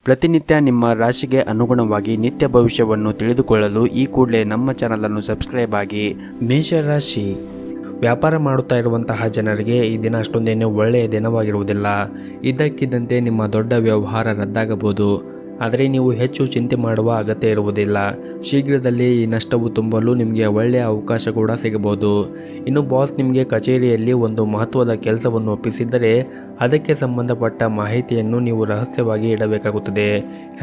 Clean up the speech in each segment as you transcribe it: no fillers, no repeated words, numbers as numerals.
ಪ್ರತಿನಿತ್ಯ ನಿಮ್ಮ ರಾಶಿಗೆ ಅನುಗುಣವಾಗಿ ನಿತ್ಯ ಭವಿಷ್ಯವನ್ನು ತಿಳಿದುಕೊಳ್ಳಲು ಈ ಕೂಡಲೇ ನಮ್ಮ ಚಾನಲನ್ನು ಸಬ್ಸ್ಕ್ರೈಬ್ ಆಗಿ. ಮೇಷರಾಶಿ, ವ್ಯಾಪಾರ ಮಾಡುತ್ತಾ ಇರುವಂತಹ ಜನರಿಗೆ ಈ ದಿನ ಅಷ್ಟೊಂದೇನು ಒಳ್ಳೆಯ ದಿನವಾಗಿರುವುದಿಲ್ಲ. ಇದ್ದಕ್ಕಿದ್ದಂತೆ ನಿಮ್ಮ ದೊಡ್ಡ ವ್ಯವಹಾರ ರದ್ದಾಗಬಹುದು. ಆದರೆ ನೀವು ಹೆಚ್ಚು ಚಿಂತೆ ಮಾಡುವ ಅಗತ್ಯ ಇರುವುದಿಲ್ಲ. ಶೀಘ್ರದಲ್ಲೇ ಈ ನಷ್ಟವು ತುಂಬಲು ನಿಮಗೆ ಒಳ್ಳೆಯ ಅವಕಾಶ ಕೂಡ ಸಿಗಬಹುದು. ಇನ್ನು ಬಾಸ್ ನಿಮಗೆ ಕಚೇರಿಯಲ್ಲಿ ಒಂದು ಮಹತ್ವದ ಕೆಲಸವನ್ನು ಒಪ್ಪಿಸಿದ್ದರೆ ಅದಕ್ಕೆ ಸಂಬಂಧಪಟ್ಟ ಮಾಹಿತಿಯನ್ನು ನೀವು ರಹಸ್ಯವಾಗಿ ಇಡಬೇಕಾಗುತ್ತದೆ.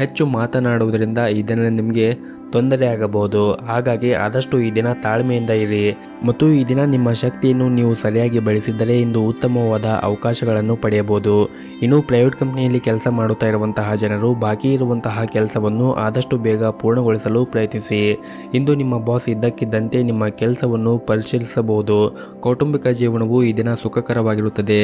ಹೆಚ್ಚು ಮಾತನಾಡುವುದರಿಂದ ಈ ದಿನ ನಿಮಗೆ ತೊಂದರೆ ಆಗಬಹುದು. ಹಾಗಾಗಿ ಆದಷ್ಟು ಈ ದಿನ ತಾಳ್ಮೆಯಿಂದ ಇರಿ ಮತ್ತು ಈ ದಿನ ನಿಮ್ಮ ಶಕ್ತಿಯನ್ನು ನೀವು ಸರಿಯಾಗಿ ಬಳಸಿದ್ದರೆ ಇಂದು ಉತ್ತಮವಾದ ಅವಕಾಶಗಳನ್ನು ಪಡೆಯಬಹುದು. ಇನ್ನು ಪ್ರೈವೇಟ್ ಕಂಪನಿಯಲ್ಲಿ ಕೆಲಸ ಮಾಡುತ್ತಾ ಇರುವಂತಹ ಜನರು ಬಾಕಿ ಇರುವಂತಹ ಕೆಲಸವನ್ನು ಆದಷ್ಟು ಬೇಗ ಪೂರ್ಣಗೊಳಿಸಲು ಪ್ರಯತ್ನಿಸಿ. ಇಂದು ನಿಮ್ಮ ಬಾಸ್ ಇದ್ದಕ್ಕಿದ್ದಂತೆ ನಿಮ್ಮ ಕೆಲಸವನ್ನು ಪರಿಶೀಲಿಸಬಹುದು. ಕೌಟುಂಬಿಕ ಜೀವನವು ಈ ದಿನ ಸುಖಕರವಾಗಿರುತ್ತದೆ.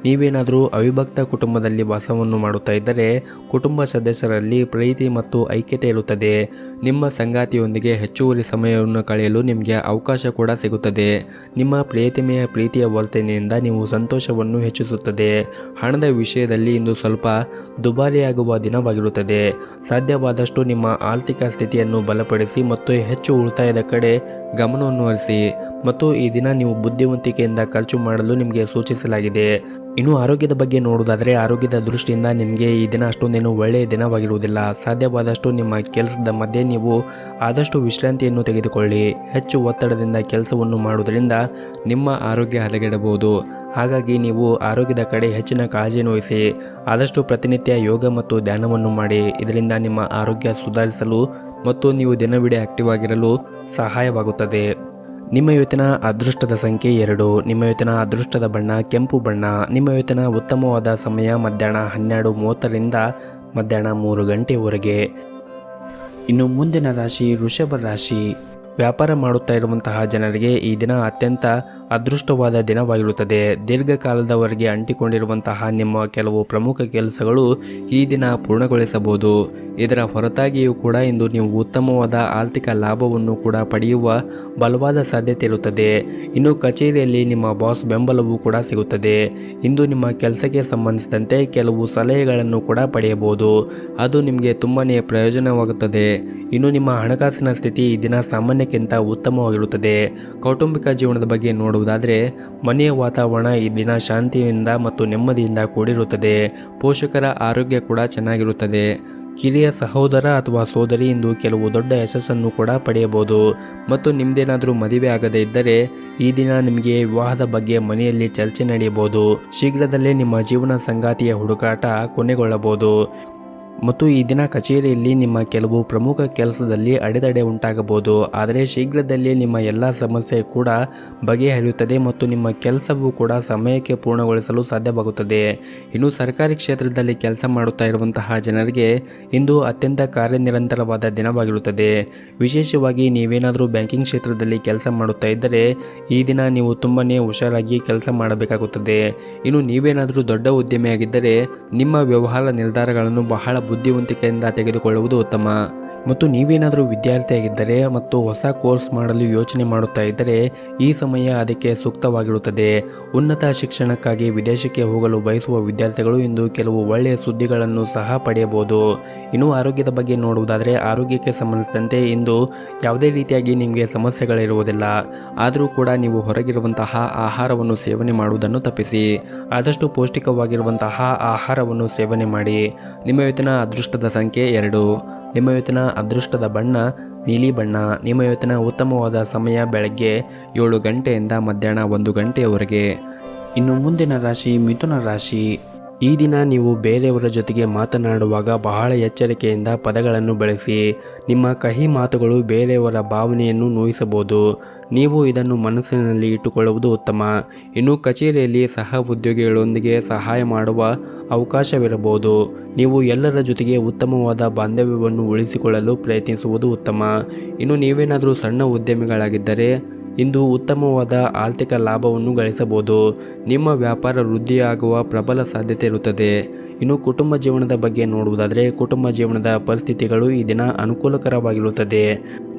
ನೀವೇನಾದರೂ ಅವಿಭಕ್ತ ಕುಟುಂಬದಲ್ಲಿ ವಾಸವನ್ನು ಮಾಡುತ್ತಾ ಇದ್ದರೆ ಕುಟುಂಬ ಸದಸ್ಯರಲ್ಲಿ ಪ್ರೀತಿ ಮತ್ತು ಐಕ್ಯತೆ ಇರುತ್ತದೆ. ನಿಮ್ಮ ಸಂಗಾತಿಯೊಂದಿಗೆ ಹೆಚ್ಚುವರಿ ಸಮಯವನ್ನು ಕಳೆಯಲು ನಿಮಗೆ ಅವಕಾಶ ಕೂಡ ಸಿಗುತ್ತದೆ. ನಿಮ್ಮ ಪ್ರಿಯತಮೆಯ ಪ್ರೀತಿಯ ವರ್ತನೆಯಿಂದ ನೀವು ಸಂತೋಷವನ್ನು ಹೆಚ್ಚಿಸುತ್ತದೆ. ಹಣದ ವಿಷಯದಲ್ಲಿ ಇಂದು ಸ್ವಲ್ಪ ದುಬಾರಿಯಾಗುವ ದಿನವಾಗಿರುತ್ತದೆ. ಸಾಧ್ಯವಾದಷ್ಟು ನಿಮ್ಮ ಆರ್ಥಿಕ ಸ್ಥಿತಿಯನ್ನು ಬಲಪಡಿಸಿ ಮತ್ತು ಹೆಚ್ಚು ಉಳಿತಾಯದ ಕಡೆ ಗಮನವನ್ನು ಹರಿಸಿ ಮತ್ತು ಈ ದಿನ ನೀವು ಬುದ್ಧಿವಂತಿಕೆಯಿಂದ ಖರ್ಚು ಮಾಡಲು ನಿಮಗೆ ಸೂಚಿಸಲಾಗಿದೆ. ಇನ್ನು ಆರೋಗ್ಯದ ಬಗ್ಗೆ ನೋಡುವುದಾದರೆ ಆರೋಗ್ಯದ ದೃಷ್ಟಿಯಿಂದ ನಿಮಗೆ ಈ ದಿನ ಅಷ್ಟೊಂದೇನು ಒಳ್ಳೆಯ ದಿನವಾಗಿರುವುದಿಲ್ಲ. ಸಾಧ್ಯವಾದಷ್ಟು ನಿಮ್ಮ ಕೆಲಸದ ಮಧ್ಯೆ ನೀವು ಆದಷ್ಟು ವಿಶ್ರಾಂತಿಯನ್ನು ತೆಗೆದುಕೊಳ್ಳಿ. ಹೆಚ್ಚು ಒತ್ತಡದಿಂದ ಕೆಲಸವನ್ನು ಮಾಡುವುದರಿಂದ ನಿಮ್ಮ ಆರೋಗ್ಯ ಹದಗೆಡಬಹುದು. ಹಾಗಾಗಿ ನೀವು ಆರೋಗ್ಯದ ಕಡೆ ಹೆಚ್ಚಿನ ಕಾಳಜಿಯನ್ನು ವಹಿಸಿ. ಆದಷ್ಟು ಪ್ರತಿನಿತ್ಯ ಯೋಗ ಮತ್ತು ಧ್ಯಾನವನ್ನು ಮಾಡಿ. ಇದರಿಂದ ನಿಮ್ಮ ಆರೋಗ್ಯ ಸುಧಾರಿಸಲು ಮತ್ತು ನೀವು ದಿನವಿಡೀ ಆಕ್ಟಿವ್ ಆಗಿರಲು ಸಹಾಯವಾಗುತ್ತದೆ. ನಿಮ್ಮ ಇವತ್ತಿನ ಅದೃಷ್ಟದ ಸಂಖ್ಯೆ 2. ನಿಮ್ಮ ಇವತ್ತಿನ ಅದೃಷ್ಟದ ಬಣ್ಣ ಕೆಂಪು ಬಣ್ಣ. ನಿಮ್ಮ ಇವತ್ತಿನ ಉತ್ತಮವಾದ ಸಮಯ ಮಧ್ಯಾಹ್ನ 12:30ರಿಂದ ಮಧ್ಯಾಹ್ನ 3 ಗಂಟೆಯವರೆಗೆ. ಇನ್ನು ಮುಂದಿನ ರಾಶಿ ವೃಷಭ ರಾಶಿ. ವ್ಯಾಪಾರ ಮಾಡುತ್ತಾ ಇರುವಂತಹ ಜನರಿಗೆ ಈ ದಿನ ಅತ್ಯಂತ ಅದೃಷ್ಟವಾದ ದಿನವಾಗಿರುತ್ತದೆ. ದೀರ್ಘಕಾಲದವರೆಗೆ ಅಂಟಿಕೊಂಡಿರುವಂತಹ ನಿಮ್ಮ ಕೆಲವು ಪ್ರಮುಖ ಕೆಲಸಗಳು ಈ ದಿನ ಪೂರ್ಣಗೊಳಿಸಬಹುದು. ಇದರ ಹೊರತಾಗಿಯೂ ಕೂಡ ಇಂದು ನೀವು ಉತ್ತಮವಾದ ಆರ್ಥಿಕ ಲಾಭವನ್ನು ಕೂಡ ಪಡೆಯುವ ಬಲವಾದ ಸಾಧ್ಯತೆ ಇರುತ್ತದೆ. ಇನ್ನು ಕಚೇರಿಯಲ್ಲಿ ನಿಮ್ಮ ಬಾಸ್ ಬೆಂಬಲವೂ ಕೂಡ ಸಿಗುತ್ತದೆ. ಇಂದು ನಿಮ್ಮ ಕೆಲಸಕ್ಕೆ ಸಂಬಂಧಿಸಿದಂತೆ ಕೆಲವು ಸಲಹೆಗಳನ್ನು ಕೂಡ ಪಡೆಯಬಹುದು. ಅದು ನಿಮಗೆ ತುಂಬಾ ಪ್ರಯೋಜನವಾಗುತ್ತದೆ. ಇನ್ನು ನಿಮ್ಮ ಹಣಕಾಸಿನ ಸ್ಥಿತಿ ಈ ದಿನ ಸಾಮಾನ್ಯಕ್ಕಿಂತ ಉತ್ತಮವಾಗಿರುತ್ತದೆ. ಕೌಟುಂಬಿಕ ಜೀವನದ ಬಗ್ಗೆ ನೋಡುವುದಾದರೆ ಮನೆಯ ವಾತಾವರಣ ಈ ದಿನ ಶಾಂತಿಯಿಂದ ಮತ್ತು ನೆಮ್ಮದಿಯಿಂದ ಕೂಡಿರುತ್ತದೆ. ಪೋಷಕರ ಆರೋಗ್ಯ ಕೂಡ ಚೆನ್ನಾಗಿರುತ್ತದೆ. ಕಿರಿಯ ಸಹೋದರ ಅಥವಾ ಸೋದರಿ ಇಂದು ಕೆಲವು ದೊಡ್ಡ ಯಶಸ್ಸನ್ನು ಕೂಡ ಪಡೆಯಬಹುದು. ಮತ್ತು ನಿಮ್ಮದೇನಾದರೂ ಮದುವೆ ಆಗದೇ ಇದ್ದರೆ ಈ ದಿನ ನಿಮಗೆ ವಿವಾಹದ ಬಗ್ಗೆ ಮನೆಯಲ್ಲಿ ಚರ್ಚೆ ನಡೆಯಬಹುದು. ಶೀಘ್ರದಲ್ಲೇ ನಿಮ್ಮ ಜೀವನ ಸಂಗಾತಿಯ ಹುಡುಕಾಟ ಕೊನೆಗೊಳ್ಳಬಹುದು. ಮತ್ತು ಈ ದಿನ ಕಚೇರಿಯಲ್ಲಿ ನಿಮ್ಮ ಕೆಲವು ಪ್ರಮುಖ ಕೆಲಸದಲ್ಲಿ ಅಡೆತಡೆ ಉಂಟಾಗಬಹುದು. ಆದರೆ ಶೀಘ್ರದಲ್ಲೇ ನಿಮ್ಮ ಎಲ್ಲ ಸಮಸ್ಯೆ ಕೂಡ ಬಗೆಹರಿಯುತ್ತದೆ ಮತ್ತು ನಿಮ್ಮ ಕೆಲಸವೂ ಕೂಡ ಸಮಯಕ್ಕೆ ಪೂರ್ಣಗೊಳಿಸಲು ಸಾಧ್ಯವಾಗುತ್ತದೆ. ಇನ್ನು ಸರ್ಕಾರಿ ಕ್ಷೇತ್ರದಲ್ಲಿ ಕೆಲಸ ಮಾಡುತ್ತಾ ಇರುವಂತಹ ಜನರಿಗೆ ಇಂದು ಅತ್ಯಂತ ಕಾರ್ಯನಿರಂತರವಾದ ದಿನವಾಗಿರುತ್ತದೆ. ವಿಶೇಷವಾಗಿ ನೀವೇನಾದರೂ ಬ್ಯಾಂಕಿಂಗ್ ಕ್ಷೇತ್ರದಲ್ಲಿ ಕೆಲಸ ಮಾಡುತ್ತಾ ಇದ್ದರೆ ಈ ದಿನ ನೀವು ತುಂಬಾ ಹುಷಾರಾಗಿ ಕೆಲಸ ಮಾಡಬೇಕಾಗುತ್ತದೆ. ಇನ್ನು ನೀವೇನಾದರೂ ದೊಡ್ಡ ಉದ್ಯಮಿಯಾಗಿದ್ದರೆ ನಿಮ್ಮ ವ್ಯವಹಾರ ನಿರ್ಧಾರಗಳನ್ನು ಬಹಳ ಬುದ್ಧಿವಂತಿಕೆಯಿಂದ ತೆಗೆದುಕೊಳ್ಳುವುದು ಉತ್ತಮ. ಮತ್ತು ನೀವೇನಾದರೂ ವಿದ್ಯಾರ್ಥಿಯಾಗಿದ್ದರೆ ಮತ್ತು ಹೊಸ ಕೋರ್ಸ್ ಮಾಡಲು ಯೋಚನೆ ಮಾಡುತ್ತಾ ಇದ್ದರೆ ಈ ಸಮಯ ಅದಕ್ಕೆ ಸೂಕ್ತವಾಗಿರುತ್ತದೆ. ಉನ್ನತ ಶಿಕ್ಷಣಕ್ಕಾಗಿ ವಿದೇಶಕ್ಕೆ ಹೋಗಲು ಬಯಸುವ ವಿದ್ಯಾರ್ಥಿಗಳು ಇಂದು ಕೆಲವು ಒಳ್ಳೆಯ ಸುದ್ದಿಗಳನ್ನು ಸಹ ಪಡೆಯಬಹುದು. ಇನ್ನು ಆರೋಗ್ಯದ ಬಗ್ಗೆ ನೋಡುವುದಾದರೆ ಆರೋಗ್ಯಕ್ಕೆ ಸಂಬಂಧಿಸಿದಂತೆ ಇಂದು ಯಾವುದೇ ರೀತಿಯಾಗಿ ನಿಮಗೆ ಸಮಸ್ಯೆಗಳಿರುವುದಿಲ್ಲ. ಆದರೂ ಕೂಡ ನೀವು ಹೊರಗಿರುವಂತಹ ಆಹಾರವನ್ನು ಸೇವನೆ ಮಾಡುವುದನ್ನು ತಪ್ಪಿಸಿ. ಆದಷ್ಟು ಪೌಷ್ಟಿಕವಾಗಿರುವಂತಹ ಆಹಾರವನ್ನು ಸೇವನೆ ಮಾಡಿ. ನಿಮ್ಮ ಇವತ್ತಿನ ಅದೃಷ್ಟದ ಸಂಖ್ಯೆ 2. ನಿಮ್ಮ ಇವತ್ತಿನ ಅದೃಷ್ಟದ ಬಣ್ಣ ನೀಲಿ ಬಣ್ಣ. ನಿಮ್ಮ ಇವತ್ತಿನ ಉತ್ತಮವಾದ ಸಮಯ ಬೆಳಗ್ಗೆ 7 ಗಂಟೆಯಿಂದ ಮಧ್ಯಾಹ್ನ 1 ಗಂಟೆಯವರೆಗೆ. ಇನ್ನು ಮುಂದಿನ ರಾಶಿ ಮಿಥುನ ರಾಶಿ. ಈ ದಿನ ನೀವು ಬೇರೆಯವರ ಜೊತೆಗೆ ಮಾತನಾಡುವಾಗ ಬಹಳ ಎಚ್ಚರಿಕೆಯಿಂದ ಪದಗಳನ್ನು ಬಳಸಿ. ನಿಮ್ಮ ಕಹಿ ಮಾತುಗಳು ಬೇರೆಯವರ ಭಾವನೆಯನ್ನು ನೋಯಿಸಬಹುದು. ನೀವು ಇದನ್ನು ಮನಸ್ಸಿನಲ್ಲಿ ಇಟ್ಟುಕೊಳ್ಳುವುದು ಉತ್ತಮ. ಇನ್ನು ಕಚೇರಿಯಲ್ಲಿ ಸಹ ಉದ್ಯೋಗಿಗಳೊಂದಿಗೆ ಸಹಾಯ ಮಾಡುವ ಅವಕಾಶವಿರಬಹುದು. ನೀವು ಎಲ್ಲರ ಜೊತೆಗೆ ಉತ್ತಮವಾದ ಬಾಂಧವ್ಯವನ್ನು ಉಳಿಸಿಕೊಳ್ಳಲು ಪ್ರಯತ್ನಿಸುವುದು ಉತ್ತಮ. ಇನ್ನು ನೀವೇನಾದರೂ ಸಣ್ಣ ಉದ್ಯಮಿಗಳಾಗಿದ್ದರೆ ಇಂದು ಉತ್ತಮವಾದ ಆರ್ಥಿಕ ಲಾಭವನ್ನು ಗಳಿಸಬಹುದು. ನಿಮ್ಮ ವ್ಯಾಪಾರ ವೃದ್ಧಿಯಾಗುವ ಪ್ರಬಲ ಸಾಧ್ಯತೆ ಇರುತ್ತದೆ. ಇನ್ನು ಕುಟುಂಬ ಜೀವನದ ಬಗ್ಗೆ ನೋಡುವುದಾದರೆ ಕುಟುಂಬ ಜೀವನದ ಪರಿಸ್ಥಿತಿಗಳು ಈ ದಿನ ಅನುಕೂಲಕರವಾಗಿರುತ್ತದೆ.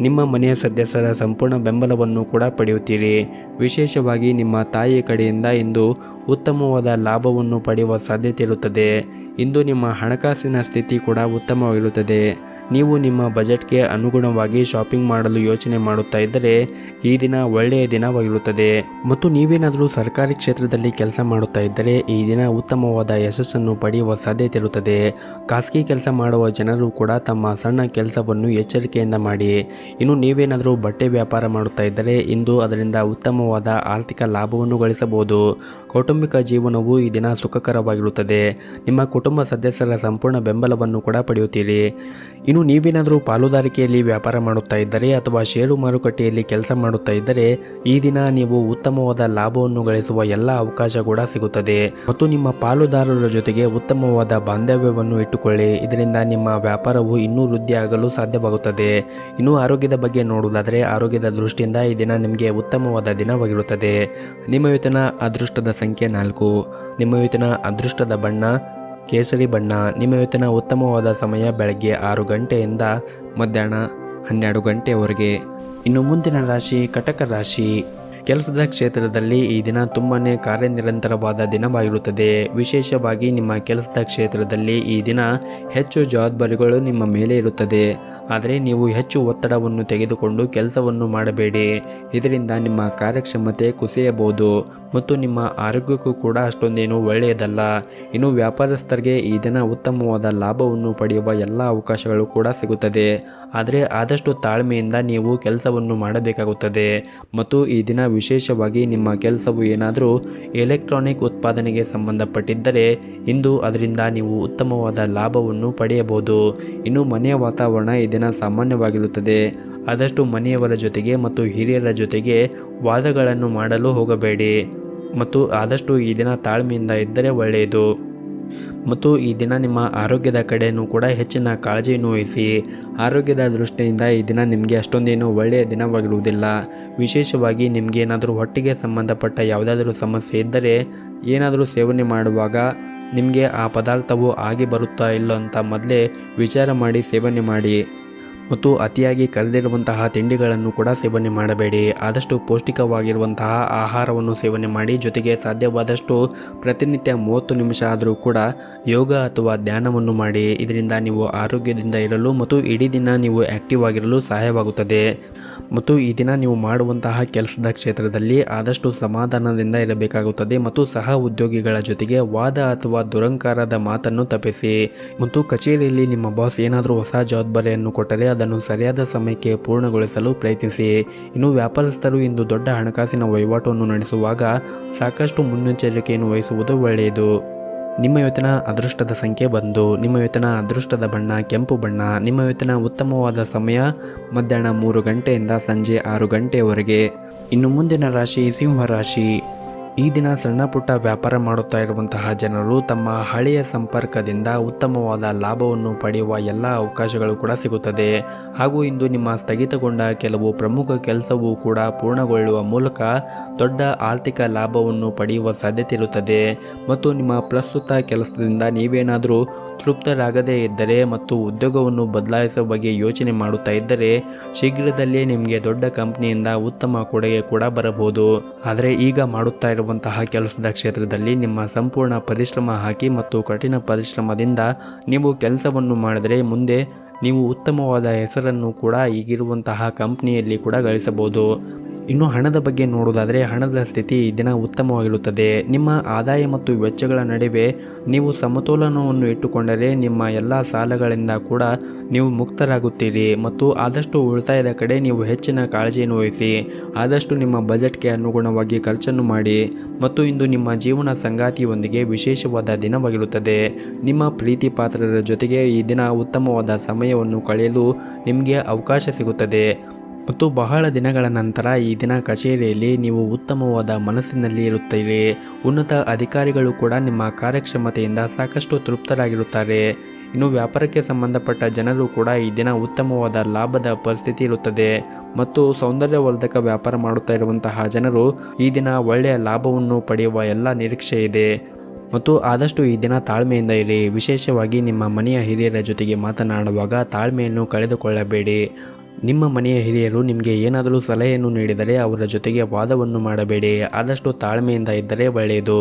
ನಿಮ್ಮ ಮನೆಯ ಸದಸ್ಯರ ಸಂಪೂರ್ಣ ಬೆಂಬಲವನ್ನು ಕೂಡ ಪಡೆಯುತ್ತೀರಿ. ವಿಶೇಷವಾಗಿ ನಿಮ್ಮ ತಾಯಿಯ ಕಡೆಯಿಂದ ಇಂದು ಉತ್ತಮವಾದ ಲಾಭವನ್ನು ಪಡೆಯುವ ಸಾಧ್ಯತೆ ಇರುತ್ತದೆ. ಇಂದು ನಿಮ್ಮ ಹಣಕಾಸಿನ ಸ್ಥಿತಿ ಕೂಡ ಉತ್ತಮವಾಗಿರುತ್ತದೆ. ನೀವು ನಿಮ್ಮ ಬಜೆಟ್ಗೆ ಅನುಗುಣವಾಗಿ ಶಾಪಿಂಗ್ ಮಾಡಲು ಯೋಚನೆ ಮಾಡುತ್ತಾ ಇದ್ದರೆ ಈ ದಿನ ಒಳ್ಳೆಯ ದಿನವಾಗಿರುತ್ತದೆ. ಮತ್ತು ನೀವೇನಾದರೂ ಸರ್ಕಾರಿ ಕ್ಷೇತ್ರದಲ್ಲಿ ಕೆಲಸ ಮಾಡುತ್ತಾ ಇದ್ದರೆ ಈ ದಿನ ಉತ್ತಮವಾದ ಯಶಸ್ಸನ್ನು ಪಡೆಯುವ ಸಾಧ್ಯತೆ ಇರುತ್ತದೆ. ಖಾಸಗಿ ಕೆಲಸ ಮಾಡುವ ಜನರು ಕೂಡ ತಮ್ಮ ಸಣ್ಣ ಕೆಲಸವನ್ನು ಎಚ್ಚರಿಕೆಯಿಂದ ಮಾಡಿ. ಇನ್ನು ನೀವೇನಾದರೂ ಬಟ್ಟೆ ವ್ಯಾಪಾರ ಮಾಡುತ್ತಾ ಇದ್ದರೆ ಇಂದು ಅದರಿಂದ ಉತ್ತಮವಾದ ಆರ್ಥಿಕ ಲಾಭವನ್ನು ಗಳಿಸಬಹುದು. ಕೌಟುಂಬಿಕ ಜೀವನವು ಈ ದಿನ ಸುಖಕರವಾಗಿರುತ್ತದೆ. ನಿಮ್ಮ ಕುಟುಂಬ ಸದಸ್ಯರ ಸಂಪೂರ್ಣ ಬೆಂಬಲವನ್ನು ಕೂಡ ಪಡೆಯುತ್ತೀರಿ. ಇನ್ನು ನೀವೇನಾದರೂ ಪಾಲುದಾರಿಕೆಯಲ್ಲಿ ವ್ಯಾಪಾರ ಮಾಡುತ್ತಾ ಇದ್ದರೆ ಅಥವಾ ಷೇರು ಮಾರುಕಟ್ಟೆಯಲ್ಲಿ ಕೆಲಸ ಮಾಡುತ್ತಾ ಇದ್ದರೆ ಈ ದಿನ ನೀವು ಉತ್ತಮವಾದ ಲಾಭವನ್ನು ಗಳಿಸುವ ಎಲ್ಲ ಅವಕಾಶ ಕೂಡ ಸಿಗುತ್ತದೆ. ಮತ್ತು ನಿಮ್ಮ ಪಾಲುದಾರರ ಜೊತೆಗೆ ಉತ್ತಮವಾದ ಬಾಂಧವ್ಯವನ್ನು ಇಟ್ಟುಕೊಳ್ಳಿ. ಇದರಿಂದ ನಿಮ್ಮ ವ್ಯಾಪಾರವು ಇನ್ನೂ ವೃದ್ಧಿಯಾಗಲು ಸಾಧ್ಯವಾಗುತ್ತದೆ. ಇನ್ನು ಆರೋಗ್ಯದ ಬಗ್ಗೆ ನೋಡುವುದಾದರೆ ಆರೋಗ್ಯದ ದೃಷ್ಟಿಯಿಂದ ಈ ದಿನ ನಿಮಗೆ ಉತ್ತಮವಾದ ದಿನವಾಗಿರುತ್ತದೆ. ನಿಮ್ಮ ಇವತ್ತಿನ ಅದೃಷ್ಟದ ಸಂಖ್ಯೆ 4. ನಿಮ್ಮ ಇವತ್ತಿನ ಅದೃಷ್ಟದ ಬಣ್ಣ ಕೇಸರಿ ಬಣ್ಣ. ನಿಮ್ಮ ಇವತ್ತಿನ ಉತ್ತಮವಾದ ಸಮಯ ಬೆಳಗ್ಗೆ 6 ಗಂಟೆಯಿಂದ ಮಧ್ಯಾಹ್ನ 12 ಗಂಟೆಯವರೆಗೆ. ಇನ್ನು ಮುಂದಿನ ರಾಶಿ ಕಟಕ ರಾಶಿ. ಕೆಲಸದ ಕ್ಷೇತ್ರದಲ್ಲಿ ಈ ದಿನ ತುಂಬಾನೇ ಕಾರ್ಯನಿರಂತರವಾದ ದಿನವಾಗಿರುತ್ತದೆ. ವಿಶೇಷವಾಗಿ ನಿಮ್ಮ ಕೆಲಸದ ಕ್ಷೇತ್ರದಲ್ಲಿ ಈ ದಿನ ಹೆಚ್ಚು ಜವಾಬ್ದಾರಿಗಳು ನಿಮ್ಮ ಮೇಲೆ ಇರುತ್ತದೆ. ಆದರೆ ನೀವು ಹೆಚ್ಚು ಒತ್ತಡವನ್ನು ತೆಗೆದುಕೊಂಡು ಕೆಲಸವನ್ನು ಮಾಡಬೇಡಿ. ಇದರಿಂದ ನಿಮ್ಮ ಕಾರ್ಯಕ್ಷಮತೆ ಕುಸಿಯಬಹುದು ಮತ್ತು ನಿಮ್ಮ ಆರೋಗ್ಯಕ್ಕೂ ಕೂಡ ಅಷ್ಟೊಂದೇನು ಒಳ್ಳೆಯದಲ್ಲ. ಇನ್ನು ವ್ಯಾಪಾರಸ್ಥರಿಗೆ ಈ ದಿನ ಉತ್ತಮವಾದ ಲಾಭವನ್ನು ಪಡೆಯುವ ಎಲ್ಲ ಅವಕಾಶಗಳು ಕೂಡ ಸಿಗುತ್ತದೆ. ಆದರೆ ಆದಷ್ಟು ತಾಳ್ಮೆಯಿಂದ ನೀವು ಕೆಲಸವನ್ನು ಮಾಡಬೇಕಾಗುತ್ತದೆ. ಮತ್ತು ಈ ದಿನ ವಿಶೇಷವಾಗಿ ನಿಮ್ಮ ಕೆಲಸವು ಏನಾದರೂ ಎಲೆಕ್ಟ್ರಾನಿಕ್ ಉತ್ಪಾದನೆಗೆ ಸಂಬಂಧಪಟ್ಟಿದ್ದರೆ ಇಂದು ಅದರಿಂದ ನೀವು ಉತ್ತಮವಾದ ಲಾಭವನ್ನು ಪಡೆಯಬಹುದು. ಇನ್ನು ಮನೆಯ ವಾತಾವರಣ ಈ ದಿನ ಸಾಮಾನ್ಯವಾಗಿರುತ್ತದೆ. ಆದಷ್ಟು ಮನೆಯವರ ಜೊತೆಗೆ ಮತ್ತು ಹಿರಿಯರ ಜೊತೆಗೆ ವಾದಗಳನ್ನು ಮಾಡಲು ಹೋಗಬೇಡಿ. ಮತ್ತು ಆದಷ್ಟು ಈ ದಿನ ತಾಳ್ಮೆಯಿಂದ ಇದ್ದರೆ ಒಳ್ಳೆಯದು. ಮತ್ತು ಈ ದಿನ ನಿಮ್ಮ ಆರೋಗ್ಯದ ಕಡೆಯೂ ಕೂಡ ಹೆಚ್ಚಿನ ಕಾಳಜಿಯನ್ನು ವಹಿಸಿ. ಆರೋಗ್ಯದ ದೃಷ್ಟಿಯಿಂದ ಈ ದಿನ ನಿಮಗೆ ಅಷ್ಟೊಂದೇನು ಒಳ್ಳೆಯ ದಿನವಾಗಿರುವುದಿಲ್ಲ. ವಿಶೇಷವಾಗಿ ನಿಮಗೆ ಏನಾದರೂ ಹೊಟ್ಟೆಗೆ ಸಂಬಂಧಪಟ್ಟ ಯಾವುದಾದ್ರೂ ಸಮಸ್ಯೆ ಇದ್ದರೆ ಏನಾದರೂ ಸೇವನೆ ಮಾಡುವಾಗ ನಿಮಗೆ ಆ ಪದಾರ್ಥವು ಆಗಿ ಬರುತ್ತಾ ಇಲ್ಲೋ ಅಂತ ಮೊದಲೇ ವಿಚಾರ ಮಾಡಿ ಸೇವನೆ ಮಾಡಿ. ಮತ್ತು ಅತಿಯಾಗಿ ಕರೆದಿರುವಂತಹ ತಿಂಡಿಗಳನ್ನು ಕೂಡ ಸೇವನೆ ಮಾಡಬೇಡಿ. ಆದಷ್ಟು ಪೌಷ್ಟಿಕವಾಗಿರುವಂತಹ ಆಹಾರವನ್ನು ಸೇವನೆ ಮಾಡಿ. ಜೊತೆಗೆ ಸಾಧ್ಯವಾದಷ್ಟು ಪ್ರತಿನಿತ್ಯ 30 ನಿಮಿಷ ಆದರೂ ಕೂಡ ಯೋಗ ಅಥವಾ ಧ್ಯಾನವನ್ನು ಮಾಡಿ. ಇದರಿಂದ ನೀವು ಆರೋಗ್ಯದಿಂದ ಇರಲು ಮತ್ತು ಇಡೀ ದಿನ ನೀವು ಆ್ಯಕ್ಟಿವ್ ಆಗಿರಲು ಸಹಾಯವಾಗುತ್ತದೆ. ಮತ್ತು ಈ ದಿನ ನೀವು ಮಾಡುವಂತಹ ಕೆಲಸದ ಕ್ಷೇತ್ರದಲ್ಲಿ ಆದಷ್ಟು ಸಮಾಧಾನದಿಂದ ಇರಬೇಕಾಗುತ್ತದೆ. ಮತ್ತು ಸಹ ಉದ್ಯೋಗಿಗಳ ಜೊತೆಗೆ ವಾದ ಅಥವಾ ದುರಂಕಾರದ ಮಾತನ್ನು ತಪ್ಪಿಸಿ. ಮತ್ತು ಕಚೇರಿಯಲ್ಲಿ ನಿಮ್ಮ ಬಾಸ್ ಏನಾದರೂ ಹೊಸ ಜವಾಬ್ದಾರಿಯನ್ನು ಕೊಟ್ಟರೆ ಅದನ್ನು ಸರಿಯಾದ ಸಮಯಕ್ಕೆ ಪೂರ್ಣಗೊಳಿಸಲು ಪ್ರಯತ್ನಿಸಿ. ಇನ್ನು ವ್ಯಾಪಾರಸ್ಥರು ಇಂದು ದೊಡ್ಡ ಹಣಕಾಸಿನ ವಹಿವಾಟನ್ನು ನಡೆಸುವಾಗ ಸಾಕಷ್ಟು ಮುನ್ನೆಚ್ಚರಿಕೆಯನ್ನು ವಹಿಸುವುದು ಒಳ್ಳೆಯದು. ನಿಮ್ಮ ಇವತ್ತಿನ ಅದೃಷ್ಟದ ಸಂಖ್ಯೆ 1. ನಿಮ್ಮ ಇವತ್ತಿನ ಅದೃಷ್ಟದ ಬಣ್ಣ ಕೆಂಪು ಬಣ್ಣ. ನಿಮ್ಮ ಇವತ್ತಿನ ಉತ್ತಮವಾದ ಸಮಯ ಮಧ್ಯಾಹ್ನ 3 ಗಂಟೆಯಿಂದ ಸಂಜೆ 6 ಗಂಟೆಯವರೆಗೆ. ಇನ್ನು ಮುಂದಿನ ರಾಶಿ ಸಿಂಹ ರಾಶಿ. ಈ ದಿನ ಸಣ್ಣ ಪುಟ್ಟ ವ್ಯಾಪಾರ ಮಾಡುತ್ತಾ ಇರುವಂತಹ ಜನರು ತಮ್ಮ ಹಳೆಯ ಸಂಪರ್ಕದಿಂದ ಉತ್ತಮವಾದ ಲಾಭವನ್ನು ಪಡೆಯುವ ಎಲ್ಲ ಅವಕಾಶಗಳು ಕೂಡ ಸಿಗುತ್ತದೆ. ಹಾಗೂ ಇಂದು ನಿಮ್ಮ ಸ್ಥಗಿತಗೊಂಡ ಕೆಲವು ಪ್ರಮುಖ ಕೆಲಸವೂ ಕೂಡ ಪೂರ್ಣಗೊಳ್ಳುವ ಮೂಲಕ ದೊಡ್ಡ ಆರ್ಥಿಕ ಲಾಭವನ್ನು ಪಡೆಯುವ ಸಾಧ್ಯತೆ ಇರುತ್ತದೆ. ಮತ್ತು ನಿಮ್ಮ ಪ್ರಸ್ತುತ ಕೆಲಸದಿಂದ ನೀವೇನಾದರೂ ತೃಪ್ತರಾಗದೇ ಇದ್ದರೆ ಮತ್ತು ಉದ್ಯೋಗವನ್ನು ಬದಲಾಯಿಸುವ ಬಗ್ಗೆ ಯೋಚನೆ ಮಾಡುತ್ತಾ ಇದ್ದರೆ ಶೀಘ್ರದಲ್ಲೇ ನಿಮಗೆ ದೊಡ್ಡ ಕಂಪನಿಯಿಂದ ಉತ್ತಮ ಕೊಡುಗೆ ಕೂಡ ಬರಬಹುದು. ಆದರೆ ಈಗ ಮಾಡುತ್ತಾ ಇರುವಂತಹ ಕೆಲಸದ ಕ್ಷೇತ್ರದಲ್ಲಿ ನಿಮ್ಮ ಸಂಪೂರ್ಣ ಪರಿಶ್ರಮ ಹಾಕಿ ಮತ್ತು ಕಠಿಣ ಪರಿಶ್ರಮದಿಂದ ನೀವು ಕೆಲಸವನ್ನು ಮಾಡಿದರೆ ಮುಂದೆ ನೀವು ಉತ್ತಮವಾದ ಹೆಸರನ್ನು ಕೂಡ ಈಗಿರುವಂತಹ ಕಂಪನಿಯಲ್ಲಿ ಕೂಡ ಗಳಿಸಬಹುದು. ಇನ್ನು ಹಣದ ಬಗ್ಗೆ ನೋಡುವುದಾದರೆ ಹಣದ ಸ್ಥಿತಿ ಈ ದಿನ ಉತ್ತಮವಾಗಿರುತ್ತದೆ. ನಿಮ್ಮ ಆದಾಯ ಮತ್ತು ವೆಚ್ಚಗಳ ನಡುವೆ ನೀವು ಸಮತೋಲನವನ್ನು ಇಟ್ಟುಕೊಂಡರೆ ನಿಮ್ಮ ಎಲ್ಲ ಸಾಲಗಳಿಂದ ಕೂಡ ನೀವು ಮುಕ್ತರಾಗುತ್ತೀರಿ. ಮತ್ತು ಆದಷ್ಟು ಉಳಿತಾಯದ ಕಡೆ ನೀವು ಹೆಚ್ಚಿನ ಕಾಳಜಿಯನ್ನು ವಹಿಸಿ. ಆದಷ್ಟು ನಿಮ್ಮ ಬಜೆಟ್ಗೆ ಅನುಗುಣವಾಗಿ ಖರ್ಚನ್ನು ಮಾಡಿ. ಮತ್ತು ಇಂದು ನಿಮ್ಮ ಜೀವನ ಸಂಗಾತಿಯೊಂದಿಗೆ ವಿಶೇಷವಾದ ದಿನವಾಗಿರುತ್ತದೆ. ನಿಮ್ಮ ಪ್ರೀತಿ ಪಾತ್ರರ ಜೊತೆಗೆ ಈ ದಿನ ಉತ್ತಮವಾದ ಸಮಯವನ್ನು ಕಳೆಯಲು ನಿಮಗೆ ಅವಕಾಶ ಸಿಗುತ್ತದೆ. ಮತ್ತು ಬಹಳ ದಿನಗಳ ನಂತರ ಈ ದಿನ ಕಚೇರಿಯಲ್ಲಿ ನೀವು ಉತ್ತಮವಾದ ಮನಸ್ಸಿನಲ್ಲಿ ಇರುತ್ತೀರಿ. ಉನ್ನತ ಅಧಿಕಾರಿಗಳು ಕೂಡ ನಿಮ್ಮ ಕಾರ್ಯಕ್ಷಮತೆಯಿಂದ ಸಾಕಷ್ಟು ತೃಪ್ತರಾಗಿರುತ್ತಾರೆ. ಇನ್ನು ವ್ಯಾಪಾರಕ್ಕೆ ಸಂಬಂಧಪಟ್ಟ ಜನರು ಕೂಡ ಈ ದಿನ ಉತ್ತಮವಾದ ಲಾಭದ ಪರಿಸ್ಥಿತಿ ಇರುತ್ತದೆ. ಮತ್ತು ಸೌಂದರ್ಯವರ್ಧಕ ವ್ಯಾಪಾರ ಮಾಡುತ್ತಾ ಇರುವಂತಹ ಜನರು ಈ ದಿನ ಒಳ್ಳೆಯ ಲಾಭವನ್ನು ಪಡೆಯುವ ಎಲ್ಲ ನಿರೀಕ್ಷೆ ಇದೆ. ಮತ್ತು ಆದಷ್ಟು ಈ ದಿನ ತಾಳ್ಮೆಯಿಂದ ಇರಿ. ವಿಶೇಷವಾಗಿ ನಿಮ್ಮ ಮನೆಯ ಹಿರಿಯರ ಜೊತೆಗೆ ಮಾತನಾಡುವಾಗ ತಾಳ್ಮೆಯನ್ನು ಕಳೆದುಕೊಳ್ಳಬೇಡಿ. ನಿಮ್ಮ ಮನೆಯ ಹಿರಿಯರು ನಿಮಗೆ ಏನಾದರೂ ಸಲಹೆಯನ್ನು ನೀಡಿದರೆ ಅವರ ಜೊತೆಗೆ ವಾದವನ್ನು ಮಾಡಬೇಡಿ. ಆದಷ್ಟು ತಾಳ್ಮೆಯಿಂದ ಇದ್ದರೆ ಒಳ್ಳೆಯದು.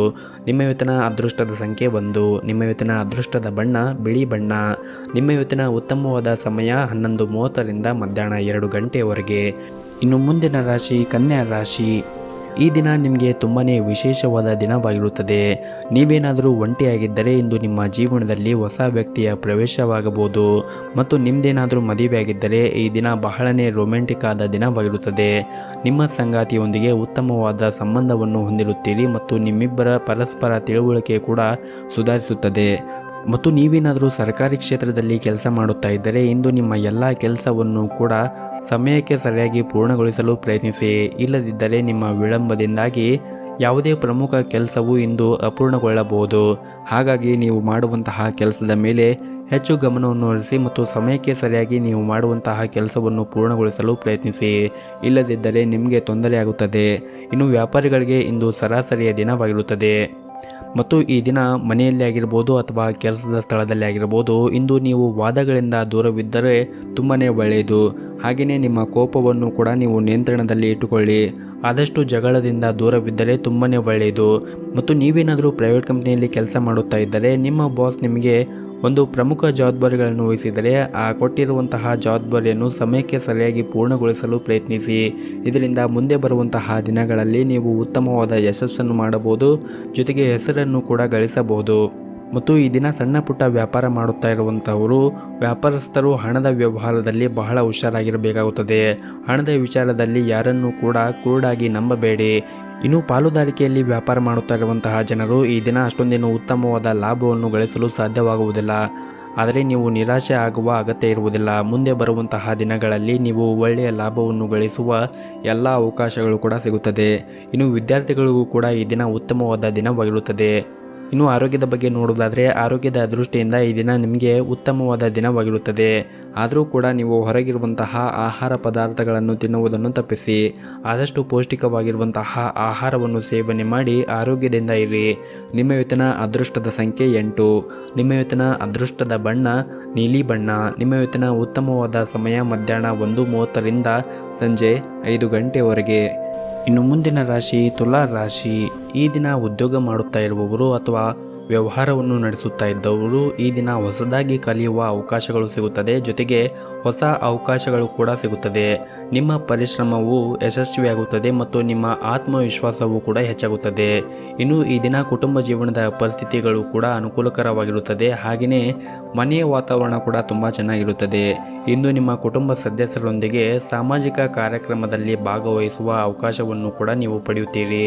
ನಿಮ್ಮ ಇವತ್ತಿನ ಅದೃಷ್ಟದ ಸಂಖ್ಯೆ 1. ನಿಮ್ಮ ಇವತ್ತಿನ ಅದೃಷ್ಟದ ಬಣ್ಣ ಬಿಳಿ ಬಣ್ಣ. ನಿಮ್ಮ ಇವತ್ತಿನ ಉತ್ತಮವಾದ ಸಮಯ 11:30ರಿಂದ ಮಧ್ಯಾಹ್ನ 2 ಗಂಟೆಯವರೆಗೆ. ಇನ್ನು ಮುಂದಿನ ರಾಶಿ ಕನ್ಯಾ ರಾಶಿ. ಈ ದಿನ ನಿಮಗೆ ತುಂಬಾ ವಿಶೇಷವಾದ ದಿನವಾಗಿರುತ್ತದೆ. ನೀವೇನಾದರೂ ಒಂಟಿಯಾಗಿದ್ದರೆ ಇಂದು ನಿಮ್ಮ ಜೀವನದಲ್ಲಿ ಹೊಸ ವ್ಯಕ್ತಿಯ ಪ್ರವೇಶವಾಗಬಹುದು ಮತ್ತು ನಿಮ್ಮದೇನಾದರೂ ಮದುವೆಯಾಗಿದ್ದರೆ ಈ ದಿನ ಬಹಳನೇ ರೊಮ್ಯಾಂಟಿಕ್ ಆದ ದಿನವಾಗಿರುತ್ತದೆ. ನಿಮ್ಮ ಸಂಗಾತಿಯೊಂದಿಗೆ ಉತ್ತಮವಾದ ಸಂಬಂಧವನ್ನು ಹೊಂದಿರುತ್ತೀರಿ ಮತ್ತು ನಿಮ್ಮಿಬ್ಬರ ಪರಸ್ಪರ ತಿಳುವಳಿಕೆ ಕೂಡ ಸುಧಾರಿಸುತ್ತದೆ. ಮತ್ತು ನೀವೇನಾದರೂ ಸರ್ಕಾರಿ ಕ್ಷೇತ್ರದಲ್ಲಿ ಕೆಲಸ ಮಾಡುತ್ತಾ ಇದ್ದರೆ ಇಂದು ನಿಮ್ಮ ಎಲ್ಲ ಕೆಲಸವನ್ನು ಕೂಡ ಸಮಯಕ್ಕೆ ಸರಿಯಾಗಿ ಪೂರ್ಣಗೊಳಿಸಲು ಪ್ರಯತ್ನಿಸಿ. ಇಲ್ಲದಿದ್ದರೆ ನಿಮ್ಮ ವಿಳಂಬದಿಂದಾಗಿ ಯಾವುದೇ ಪ್ರಮುಖ ಕೆಲಸವು ಇಂದು ಅಪೂರ್ಣಗೊಳ್ಳಬಹುದು. ಹಾಗಾಗಿ ನೀವು ಮಾಡುವಂತಹ ಕೆಲಸದ ಮೇಲೆ ಹೆಚ್ಚು ಗಮನವನ್ನು ಹರಿಸಿ ಮತ್ತು ಸಮಯಕ್ಕೆ ಸರಿಯಾಗಿ ನೀವು ಮಾಡುವಂತಹ ಕೆಲಸವನ್ನು ಪೂರ್ಣಗೊಳಿಸಲು ಪ್ರಯತ್ನಿಸಿ. ಇಲ್ಲದಿದ್ದರೆ ನಿಮಗೆ ತೊಂದರೆಯಾಗುತ್ತದೆ. ಇನ್ನು ವ್ಯಾಪಾರಿಗಳಿಗೆ ಇಂದು ಸರಾಸರಿಯ ದಿನವಾಗಿರುತ್ತದೆ ಮತ್ತು ಈ ದಿನ ಮನೆಯಲ್ಲಿ ಆಗಿರ್ಬೋದು ಅಥವಾ ಕೆಲಸದ ಸ್ಥಳದಲ್ಲಿ ಆಗಿರ್ಬೋದು ಇಂದು ನೀವು ವಾದಗಳಿಂದ ದೂರವಿದ್ದರೆ ತುಂಬಾ ಒಳ್ಳೆಯದು. ಹಾಗೆಯೇ ನಿಮ್ಮ ಕೋಪವನ್ನು ಕೂಡ ನೀವು ನಿಯಂತ್ರಣದಲ್ಲಿ ಇಟ್ಟುಕೊಳ್ಳಿ. ಆದಷ್ಟು ಜಗಳದಿಂದ ದೂರವಿದ್ದರೆ ತುಂಬಾ ಒಳ್ಳೆಯದು. ಮತ್ತು ನೀವೇನಾದರೂ ಪ್ರೈವೇಟ್ ಕಂಪ್ನಿಯಲ್ಲಿ ಕೆಲಸ ಮಾಡುತ್ತಾ ಇದ್ದರೆ ನಿಮ್ಮ ಬಾಸ್ ನಿಮಗೆ ಒಂದು ಪ್ರಮುಖ ಜವಾಬ್ದಾರಿಗಳನ್ನು ವಹಿಸಿದರೆ ಆ ಕೊಟ್ಟಿರುವಂತಹ ಜವಾಬ್ದಾರಿಯನ್ನು ಸಮಯಕ್ಕೆ ಸರಿಯಾಗಿ ಪೂರ್ಣಗೊಳಿಸಲು ಪ್ರಯತ್ನಿಸಿ. ಇದರಿಂದ ಮುಂದೆ ಬರುವಂತಹ ದಿನಗಳಲ್ಲಿ ನೀವು ಉತ್ತಮವಾದ ಯಶಸ್ಸನ್ನು ಮಾಡಬಹುದು, ಜೊತೆಗೆ ಹೆಸರನ್ನು ಕೂಡ ಗಳಿಸಬಹುದು. ಮತ್ತು ಈ ದಿನ ಸಣ್ಣ ಪುಟ್ಟ ವ್ಯಾಪಾರ ಮಾಡುತ್ತಾ ಇರುವಂಥವರು ವ್ಯಾಪಾರಸ್ಥರು ಹಣದ ವ್ಯವಹಾರದಲ್ಲಿ ಬಹಳ ಹುಷಾರಾಗಿರಬೇಕಾಗುತ್ತದೆ. ಹಣದ ವಿಚಾರದಲ್ಲಿ ಯಾರನ್ನೂ ಕೂಡ ಕುರುಡಾಗಿ ನಂಬಬೇಡಿ. ಇನ್ನು ಪಾಲುದಾರಿಕೆಯಲ್ಲಿ ವ್ಯಾಪಾರ ಮಾಡುತ್ತಾ ಇರುವಂತಹ ಜನರು ಈ ದಿನ ಅಷ್ಟೊಂದೇನು ಉತ್ತಮವಾದ ಲಾಭವನ್ನು ಗಳಿಸಲು ಸಾಧ್ಯವಾಗುವುದಿಲ್ಲ. ಆದರೆ ನೀವು ನಿರಾಶೆ ಆಗುವ ಅಗತ್ಯ ಇರುವುದಿಲ್ಲ. ಮುಂದೆ ಬರುವಂತಹ ದಿನಗಳಲ್ಲಿ ನೀವು ಒಳ್ಳೆಯ ಲಾಭವನ್ನು ಗಳಿಸುವ ಎಲ್ಲ ಅವಕಾಶಗಳು ಕೂಡ ಸಿಗುತ್ತದೆ. ಇನ್ನು ವಿದ್ಯಾರ್ಥಿಗಳಿಗೂ ಕೂಡ ಈ ದಿನ ಉತ್ತಮವಾದ ದಿನವಾಗಿರುತ್ತದೆ. ಇನ್ನು ಆರೋಗ್ಯದ ಬಗ್ಗೆ ನೋಡೋದಾದರೆ ಆರೋಗ್ಯದ ದೃಷ್ಟಿಯಿಂದ ಈ ದಿನ ನಿಮಗೆ ಉತ್ತಮವಾದ ದಿನವಾಗಿರುತ್ತದೆ. ಆದರೂ ಕೂಡ ನೀವು ಹೊರಗಿರುವಂತಹ ಆಹಾರ ಪದಾರ್ಥಗಳನ್ನು ತಿನ್ನುವುದನ್ನು ತಪ್ಪಿಸಿ. ಆದಷ್ಟು ಪೌಷ್ಟಿಕವಾಗಿರುವಂತಹ ಆಹಾರವನ್ನು ಸೇವನೆ ಮಾಡಿ ಆರೋಗ್ಯದಿಂದ ಇರಿ. ನಿಮ್ಮ ಇವತ್ತಿನ ಅದೃಷ್ಟದ ಸಂಖ್ಯೆ 8. ನಿಮ್ಮ ಇವತ್ತಿನ ಅದೃಷ್ಟದ ಬಣ್ಣ ನೀಲಿ ಬಣ್ಣ. ನಿಮ್ಮ ಇವತ್ತಿನ ಉತ್ತಮವಾದ ಸಮಯ ಮಧ್ಯಾಹ್ನ 1:30ರಿಂದ ಸಂಜೆ 5 ಗಂಟೆವರೆಗೆ. ಇನ್ನು ಮುಂದಿನ ರಾಶಿ ತುಲಾ ರಾಶಿ. ಈ ದಿನ ಉದ್ಯೋಗ ಮಾಡುತ್ತಾ ಇರುವವರು ಅಥವಾ ವ್ಯವಹಾರವನ್ನು ನಡೆಸುತ್ತಾ ಇದ್ದವರು ಈ ದಿನ ಹೊಸದಾಗಿ ಕಲಿಯುವ ಅವಕಾಶಗಳು ಸಿಗುತ್ತದೆ. ಜೊತೆಗೆ ಹೊಸ ಅವಕಾಶಗಳು ಕೂಡ ಸಿಗುತ್ತದೆ. ನಿಮ್ಮ ಪರಿಶ್ರಮವು ಯಶಸ್ವಿಯಾಗುತ್ತದೆ ಮತ್ತು ನಿಮ್ಮ ಆತ್ಮವಿಶ್ವಾಸವೂ ಕೂಡ ಹೆಚ್ಚಾಗುತ್ತದೆ. ಇನ್ನು ಈ ದಿನ ಕುಟುಂಬ ಜೀವನದ ಪರಿಸ್ಥಿತಿಗಳು ಕೂಡ ಅನುಕೂಲಕರವಾಗಿರುತ್ತದೆ. ಹಾಗೆಯೇ ಮನೆಯ ವಾತಾವರಣ ಕೂಡ ತುಂಬ ಚೆನ್ನಾಗಿರುತ್ತದೆ. ಇಂದು ನಿಮ್ಮ ಕುಟುಂಬ ಸದಸ್ಯರೊಂದಿಗೆ ಸಾಮಾಜಿಕ ಕಾರ್ಯಕ್ರಮದಲ್ಲಿ ಭಾಗವಹಿಸುವ ಅವಕಾಶವನ್ನು ಕೂಡ ನೀವು ಪಡೆಯುತ್ತೀರಿ.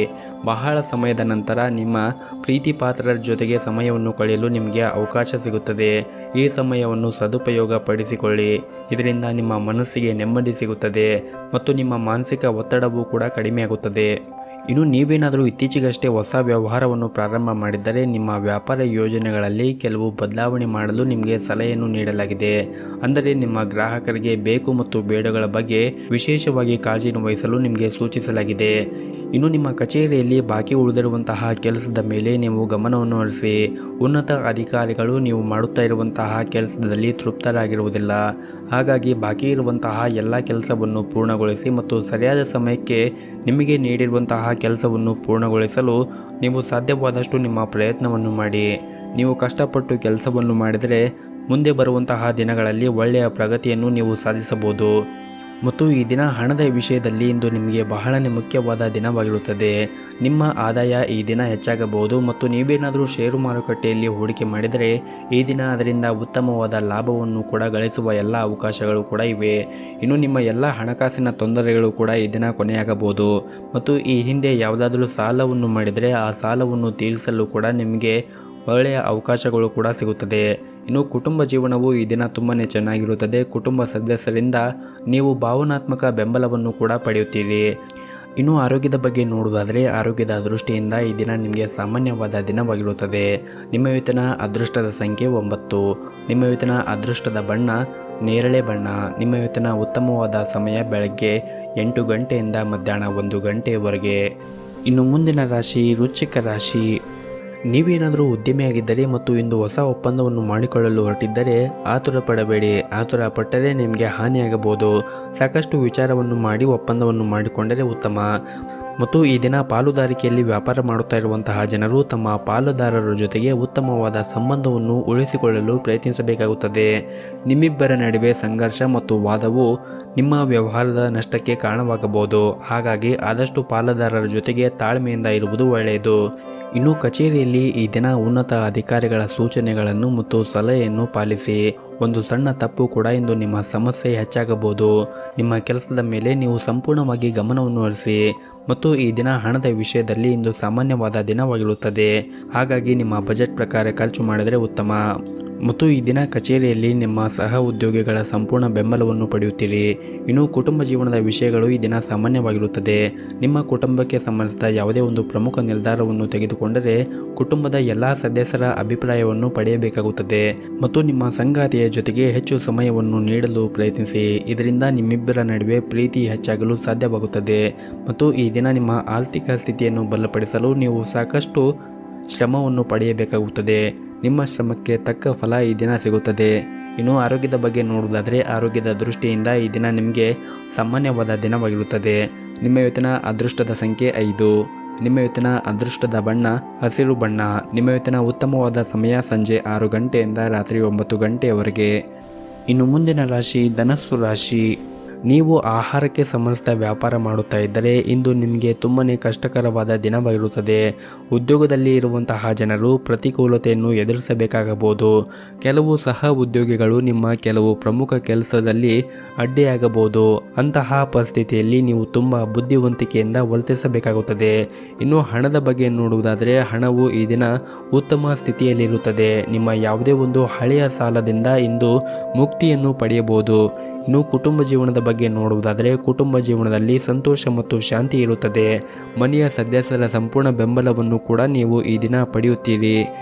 ಬಹಳ ಸಮಯದ ನಂತರ ನಿಮ್ಮ ಪ್ರೀತಿ ಪಾತ್ರರ ಜೊತೆಗೆ ಸಮಯವನ್ನು ಕಳೆಯಲು ನಿಮಗೆ ಅವಕಾಶ ಸಿಗುತ್ತದೆ. ಈ ಸಮಯವನ್ನು ಸದುಪಯೋಗ ಪಡಿಸಿಕೊಳ್ಳಿ. ಇದರಿಂದ ನಿಮ್ಮ ಮನಸ್ಸಿಗೆ ನೆಮ್ಮದಿ ಸಿಗುತ್ತದೆ ಮತ್ತು ನಿಮ್ಮ ಮಾನಸಿಕ ಒತ್ತಡವೂ ಕೂಡ ಕಡಿಮೆಯಾಗುತ್ತದೆ. ಇನ್ನು ನೀವೇನಾದರೂ ಇತ್ತೀಚೆಗಷ್ಟೇ ಹೊಸ ವ್ಯವಹಾರವನ್ನು ಪ್ರಾರಂಭ ಮಾಡಿದ್ದರೆ ನಿಮ್ಮ ವ್ಯಾಪಾರ ಯೋಜನೆಗಳಲ್ಲಿ ಕೆಲವು ಬದಲಾವಣೆ ಮಾಡಲು ನಿಮಗೆ ಸಲಹೆಯನ್ನು ನೀಡಲಾಗಿದೆ. ಅಂದರೆ ನಿಮ್ಮ ಗ್ರಾಹಕರಿಗೆ ಬೇಕು ಮತ್ತು ಬೇಡಗಳ ಬಗ್ಗೆ ವಿಶೇಷವಾಗಿ ಕಾಳಜಿಯನ್ನು ವಹಿಸಲು ನಿಮಗೆ ಸೂಚಿಸಲಾಗಿದೆ. ಇನ್ನು ನಿಮ್ಮ ಕಚೇರಿಯಲ್ಲಿ ಬಾಕಿ ಉಳಿದಿರುವಂತಹ ಕೆಲಸದ ಮೇಲೆ ನೀವು ಗಮನವನ್ನು ಹರಿಸಿ. ಉನ್ನತ ಅಧಿಕಾರಿಗಳು ನೀವು ಮಾಡುತ್ತಾ ಇರುವಂತಹ ಕೆಲಸದಲ್ಲಿ ತೃಪ್ತರಾಗಿರುವುದಿಲ್ಲ. ಹಾಗಾಗಿ ಬಾಕಿ ಇರುವಂತಹ ಎಲ್ಲ ಕೆಲಸವನ್ನು ಪೂರ್ಣಗೊಳಿಸಿ ಮತ್ತು ಸರಿಯಾದ ಸಮಯಕ್ಕೆ ನಿಮಗೆ ನೀಡಿರುವಂತಹ ಕೆಲಸವನ್ನು ಪೂರ್ಣಗೊಳಿಸಲು ನೀವು ಸಾಧ್ಯವಾದಷ್ಟು ನಿಮ್ಮ ಪ್ರಯತ್ನವನ್ನು ಮಾಡಿ. ನೀವು ಕಷ್ಟಪಟ್ಟು ಕೆಲಸವನ್ನು ಮಾಡಿದರೆ ಮುಂದೆ ಬರುವಂತಹ ದಿನಗಳಲ್ಲಿ ಒಳ್ಳೆಯ ಪ್ರಗತಿಯನ್ನು ನೀವು ಸಾಧಿಸಬಹುದು. ಮತ್ತು ಈ ದಿನ ಹಣದ ವಿಷಯದಲ್ಲಿ ಇಂದು ನಿಮಗೆ ಬಹಳನೇ ಮುಖ್ಯವಾದ ದಿನವಾಗಿರುತ್ತದೆ. ನಿಮ್ಮ ಆದಾಯ ಈ ದಿನ ಹೆಚ್ಚಾಗಬಹುದು ಮತ್ತು ನೀವೇನಾದರೂ ಷೇರು ಮಾರುಕಟ್ಟೆಯಲ್ಲಿ ಹೂಡಿಕೆ ಮಾಡಿದರೆ ಈ ದಿನ ಅದರಿಂದ ಉತ್ತಮವಾದ ಲಾಭವನ್ನು ಕೂಡ ಗಳಿಸುವ ಎಲ್ಲ ಅವಕಾಶಗಳು ಕೂಡ ಇವೆ. ಇನ್ನು ನಿಮ್ಮ ಎಲ್ಲ ಹಣಕಾಸಿನ ತೊಂದರೆಗಳು ಕೂಡ ಈ ದಿನ ಕೊನೆಯಾಗಬಹುದು ಮತ್ತು ಈ ಹಿಂದೆ ಯಾವುದಾದರೂ ಸಾಲವನ್ನು ಮಾಡಿದರೆ ಆ ಸಾಲವನ್ನು ತೀರಿಸಲು ಕೂಡ ನಿಮಗೆ ಒಳ್ಳೆಯ ಅವಕಾಶಗಳು ಕೂಡ ಸಿಗುತ್ತದೆ. ಇನ್ನು ಕುಟುಂಬ ಜೀವನವು ಈ ದಿನ ತುಂಬಾ ಚೆನ್ನಾಗಿರುತ್ತದೆ. ಕುಟುಂಬ ಸದಸ್ಯರಿಂದ ನೀವು ಭಾವನಾತ್ಮಕ ಬೆಂಬಲವನ್ನು ಕೂಡ ಪಡೆಯುತ್ತೀರಿ. ಇನ್ನು ಆರೋಗ್ಯದ ಬಗ್ಗೆ ನೋಡುವುದಾದರೆ ಆರೋಗ್ಯದ ದೃಷ್ಟಿಯಿಂದ ಈ ದಿನ ನಿಮಗೆ ಸಾಮಾನ್ಯವಾದ ದಿನವಾಗಿರುತ್ತದೆ. ನಿಮ್ಮ ಇವತ್ತಿನ ಅದೃಷ್ಟದ ಸಂಖ್ಯೆ 9. ನಿಮ್ಮ ಇವತ್ತಿನ ಅದೃಷ್ಟದ ಬಣ್ಣ ನೇರಳೆ ಬಣ್ಣ. ನಿಮ್ಮ ಇವತ್ತಿನ ಉತ್ತಮವಾದ ಸಮಯ ಬೆಳಗ್ಗೆ 8 ಗಂಟೆಯಿಂದ ಮಧ್ಯಾಹ್ನ 1 ಗಂಟೆಯವರೆಗೆ. ಇನ್ನು ಮುಂದಿನ ರಾಶಿ ವೃಶ್ಚಿಕ ರಾಶಿ. ನೀವೇನಾದರೂ ಉದ್ಯಮಿಯಾಗಿದ್ದರೆ ಮತ್ತು ಇಂದು ಹೊಸ ಒಪ್ಪಂದವನ್ನು ಮಾಡಿಕೊಳ್ಳಲು ಹೊರಟಿದ್ದರೆ ಆತುರ ಪಡಬೇಡಿ. ಆತುರ ಪಟ್ಟರೆ ನಿಮಗೆ ಹಾನಿಯಾಗಬಹುದು. ಸಾಕಷ್ಟು ವಿಚಾರವನ್ನು ಮಾಡಿ ಒಪ್ಪಂದವನ್ನು ಮಾಡಿಕೊಂಡರೆ ಉತ್ತಮ. ಮತ್ತು ಈ ದಿನ ಪಾಲುದಾರಿಕೆಯಲ್ಲಿ ವ್ಯಾಪಾರ ಮಾಡುತ್ತಾ ಇರುವಂತಹ ಜನರು ತಮ್ಮ ಪಾಲುದಾರರ ಜೊತೆಗೆ ಉತ್ತಮವಾದ ಸಂಬಂಧವನ್ನು ಉಳಿಸಿಕೊಳ್ಳಲು ಪ್ರಯತ್ನಿಸಬೇಕಾಗುತ್ತದೆ. ನಿಮ್ಮಿಬ್ಬರ ನಡುವೆ ಸಂಘರ್ಷ ಮತ್ತು ವಾದವು ನಿಮ್ಮ ವ್ಯವಹಾರದ ನಷ್ಟಕ್ಕೆ ಕಾರಣವಾಗಬಹುದು. ಹಾಗಾಗಿ ಆದಷ್ಟು ಪಾಲುದಾರರ ಜೊತೆಗೆ ತಾಳ್ಮೆಯಿಂದ ಇರುವುದು ಒಳ್ಳೆಯದು. ಇನ್ನು ಕಚೇರಿಯಲ್ಲಿ ಈ ದಿನ ಉನ್ನತ ಅಧಿಕಾರಿಗಳ ಸೂಚನೆಗಳನ್ನು ಮತ್ತು ಸಲಹೆಯನ್ನು ಪಾಲಿಸಿ. ಒಂದು ಸಣ್ಣ ತಪ್ಪು ಕೂಡ ಇಂದು ನಿಮ್ಮ ಸಮಸ್ಯೆ ಹೆಚ್ಚಾಗಬಹುದು. ನಿಮ್ಮ ಕೆಲಸದ ಮೇಲೆ ನೀವು ಸಂಪೂರ್ಣವಾಗಿ ಗಮನವನ್ನು ಹರಿಸಿ. ಮತ್ತು ಈ ದಿನ ಹಣದ ವಿಷಯದಲ್ಲಿ ಇಂದು ಸಾಮಾನ್ಯವಾದ ದಿನವಾಗಿರುತ್ತದೆ. ಹಾಗಾಗಿ ನಿಮ್ಮ ಬಜೆಟ್ ಪ್ರಕಾರ ಖರ್ಚು ಮಾಡಿದರೆ ಉತ್ತಮ. ಮತ್ತು ಈ ದಿನ ಕಚೇರಿಯಲ್ಲಿ ನಿಮ್ಮ ಸಹ ಉದ್ಯೋಗಿಗಳ ಸಂಪೂರ್ಣ ಬೆಂಬಲವನ್ನು ಪಡೆಯುತ್ತೀರಿ. ಇನ್ನು ಕುಟುಂಬ ಜೀವನದ ವಿಷಯಗಳು ಈ ದಿನ ಸಾಮಾನ್ಯವಾಗಿರುತ್ತದೆ. ನಿಮ್ಮ ಕುಟುಂಬಕ್ಕೆ ಸಂಬಂಧಿಸಿದ ಯಾವುದೇ ಒಂದು ಪ್ರಮುಖ ನಿರ್ಧಾರವನ್ನು ತೆಗೆದುಕೊಂಡರೆ ಕುಟುಂಬದ ಎಲ್ಲ ಸದಸ್ಯರ ಅಭಿಪ್ರಾಯವನ್ನು ಪಡೆಯಬೇಕಾಗುತ್ತದೆ. ಮತ್ತು ನಿಮ್ಮ ಸಂಗಾತಿಯ ಜೊತೆಗೆ ಹೆಚ್ಚು ಸಮಯವನ್ನು ನೀಡಲು ಪ್ರಯತ್ನಿಸಿ. ಇದರಿಂದ ನಿಮ್ಮಿಬ್ಬರ ನಡುವೆ ಪ್ರೀತಿ ಹೆಚ್ಚಾಗಲು ಸಾಧ್ಯವಾಗುತ್ತದೆ. ಮತ್ತು ಈ ದಿನ ನಿಮ್ಮ ಆರ್ಥಿಕ ಸ್ಥಿತಿಯನ್ನು ಬಲಪಡಿಸಲು ನೀವು ಸಾಕಷ್ಟು ಶ್ರಮವನ್ನು ಪಡೆಯಬೇಕಾಗುತ್ತದೆ. ನಿಮ್ಮ ಶ್ರಮಕ್ಕೆ ತಕ್ಕ ಫಲ ಈ ದಿನ ಸಿಗುತ್ತದೆ. ಇನ್ನು ಆರೋಗ್ಯದ ಬಗ್ಗೆ ನೋಡುವುದಾದರೆ ಆರೋಗ್ಯದ ದೃಷ್ಟಿಯಿಂದ ಈ ದಿನ ನಿಮಗೆ ಸಾಮಾನ್ಯವಾದ ದಿನವಾಗಿರುತ್ತದೆ. ನಿಮ್ಮ ಇವತ್ತಿನ ಅದೃಷ್ಟದ ಸಂಖ್ಯೆ 5. ನಿಮ್ಮ ಇವತ್ತಿನ ಅದೃಷ್ಟದ ಬಣ್ಣ ಹಸಿರು ಬಣ್ಣ. ನಿಮ್ಮ ಇವತ್ತಿನ ಉತ್ತಮವಾದ ಸಮಯ ಸಂಜೆ 6 ಗಂಟೆಯಿಂದ ರಾತ್ರಿ 9 ಗಂಟೆಯವರೆಗೆ. ಇನ್ನು ಮುಂದಿನ ರಾಶಿ ಧನಸ್ಸು ರಾಶಿ. ನೀವು ಆಹಾರಕ್ಕೆ ಸಂಬಂಧಿಸಿದ ವ್ಯಾಪಾರ ಮಾಡುತ್ತಾ ಇದ್ದರೆ ಇಂದು ನಿಮಗೆ ತುಂಬಾ ಕಷ್ಟಕರವಾದ ದಿನವಾಗಿರುತ್ತದೆ. ಉದ್ಯೋಗದಲ್ಲಿ ಇರುವಂತಹ ಜನರು ಪ್ರತಿಕೂಲತೆಯನ್ನು ಎದುರಿಸಬೇಕಾಗಬಹುದು. ಕೆಲವು ಸಹ ಉದ್ಯೋಗಿಗಳು ನಿಮ್ಮ ಕೆಲವು ಪ್ರಮುಖ ಕೆಲಸದಲ್ಲಿ ಅಡ್ಡಿಯಾಗಬಹುದು. ಅಂತಹ ಪರಿಸ್ಥಿತಿಯಲ್ಲಿ ನೀವು ತುಂಬ ಬುದ್ಧಿವಂತಿಕೆಯಿಂದ ವರ್ತಿಸಬೇಕಾಗುತ್ತದೆ. ಇನ್ನು ಹಣದ ಬಗ್ಗೆ ನೋಡುವುದಾದರೆ ಹಣವು ಈ ದಿನ ಉತ್ತಮ ಸ್ಥಿತಿಯಲ್ಲಿರುತ್ತದೆ. ನಿಮ್ಮ ಯಾವುದೇ ಒಂದು ಹಳೆಯ ಸಾಲದಿಂದ ಇಂದು ಮುಕ್ತಿಯನ್ನು ಪಡೆಯಬಹುದು. ಇನ್ನು ಕುಟುಂಬ ಜೀವನದ ಬಗ್ಗೆ ನೋಡುವುದಾದರೆ ಕುಟುಂಬ ಜೀವನದಲ್ಲಿ ಸಂತೋಷ ಮತ್ತು ಶಾಂತಿ ಇರುತ್ತದೆ. ಮನೆಯ ಸದಸ್ಯರ ಸಂಪೂರ್ಣ ಬೆಂಬಲವನ್ನು ಕೂಡ ನೀವು ಈ ದಿನ ಪಡೆಯುತ್ತೀರಿ.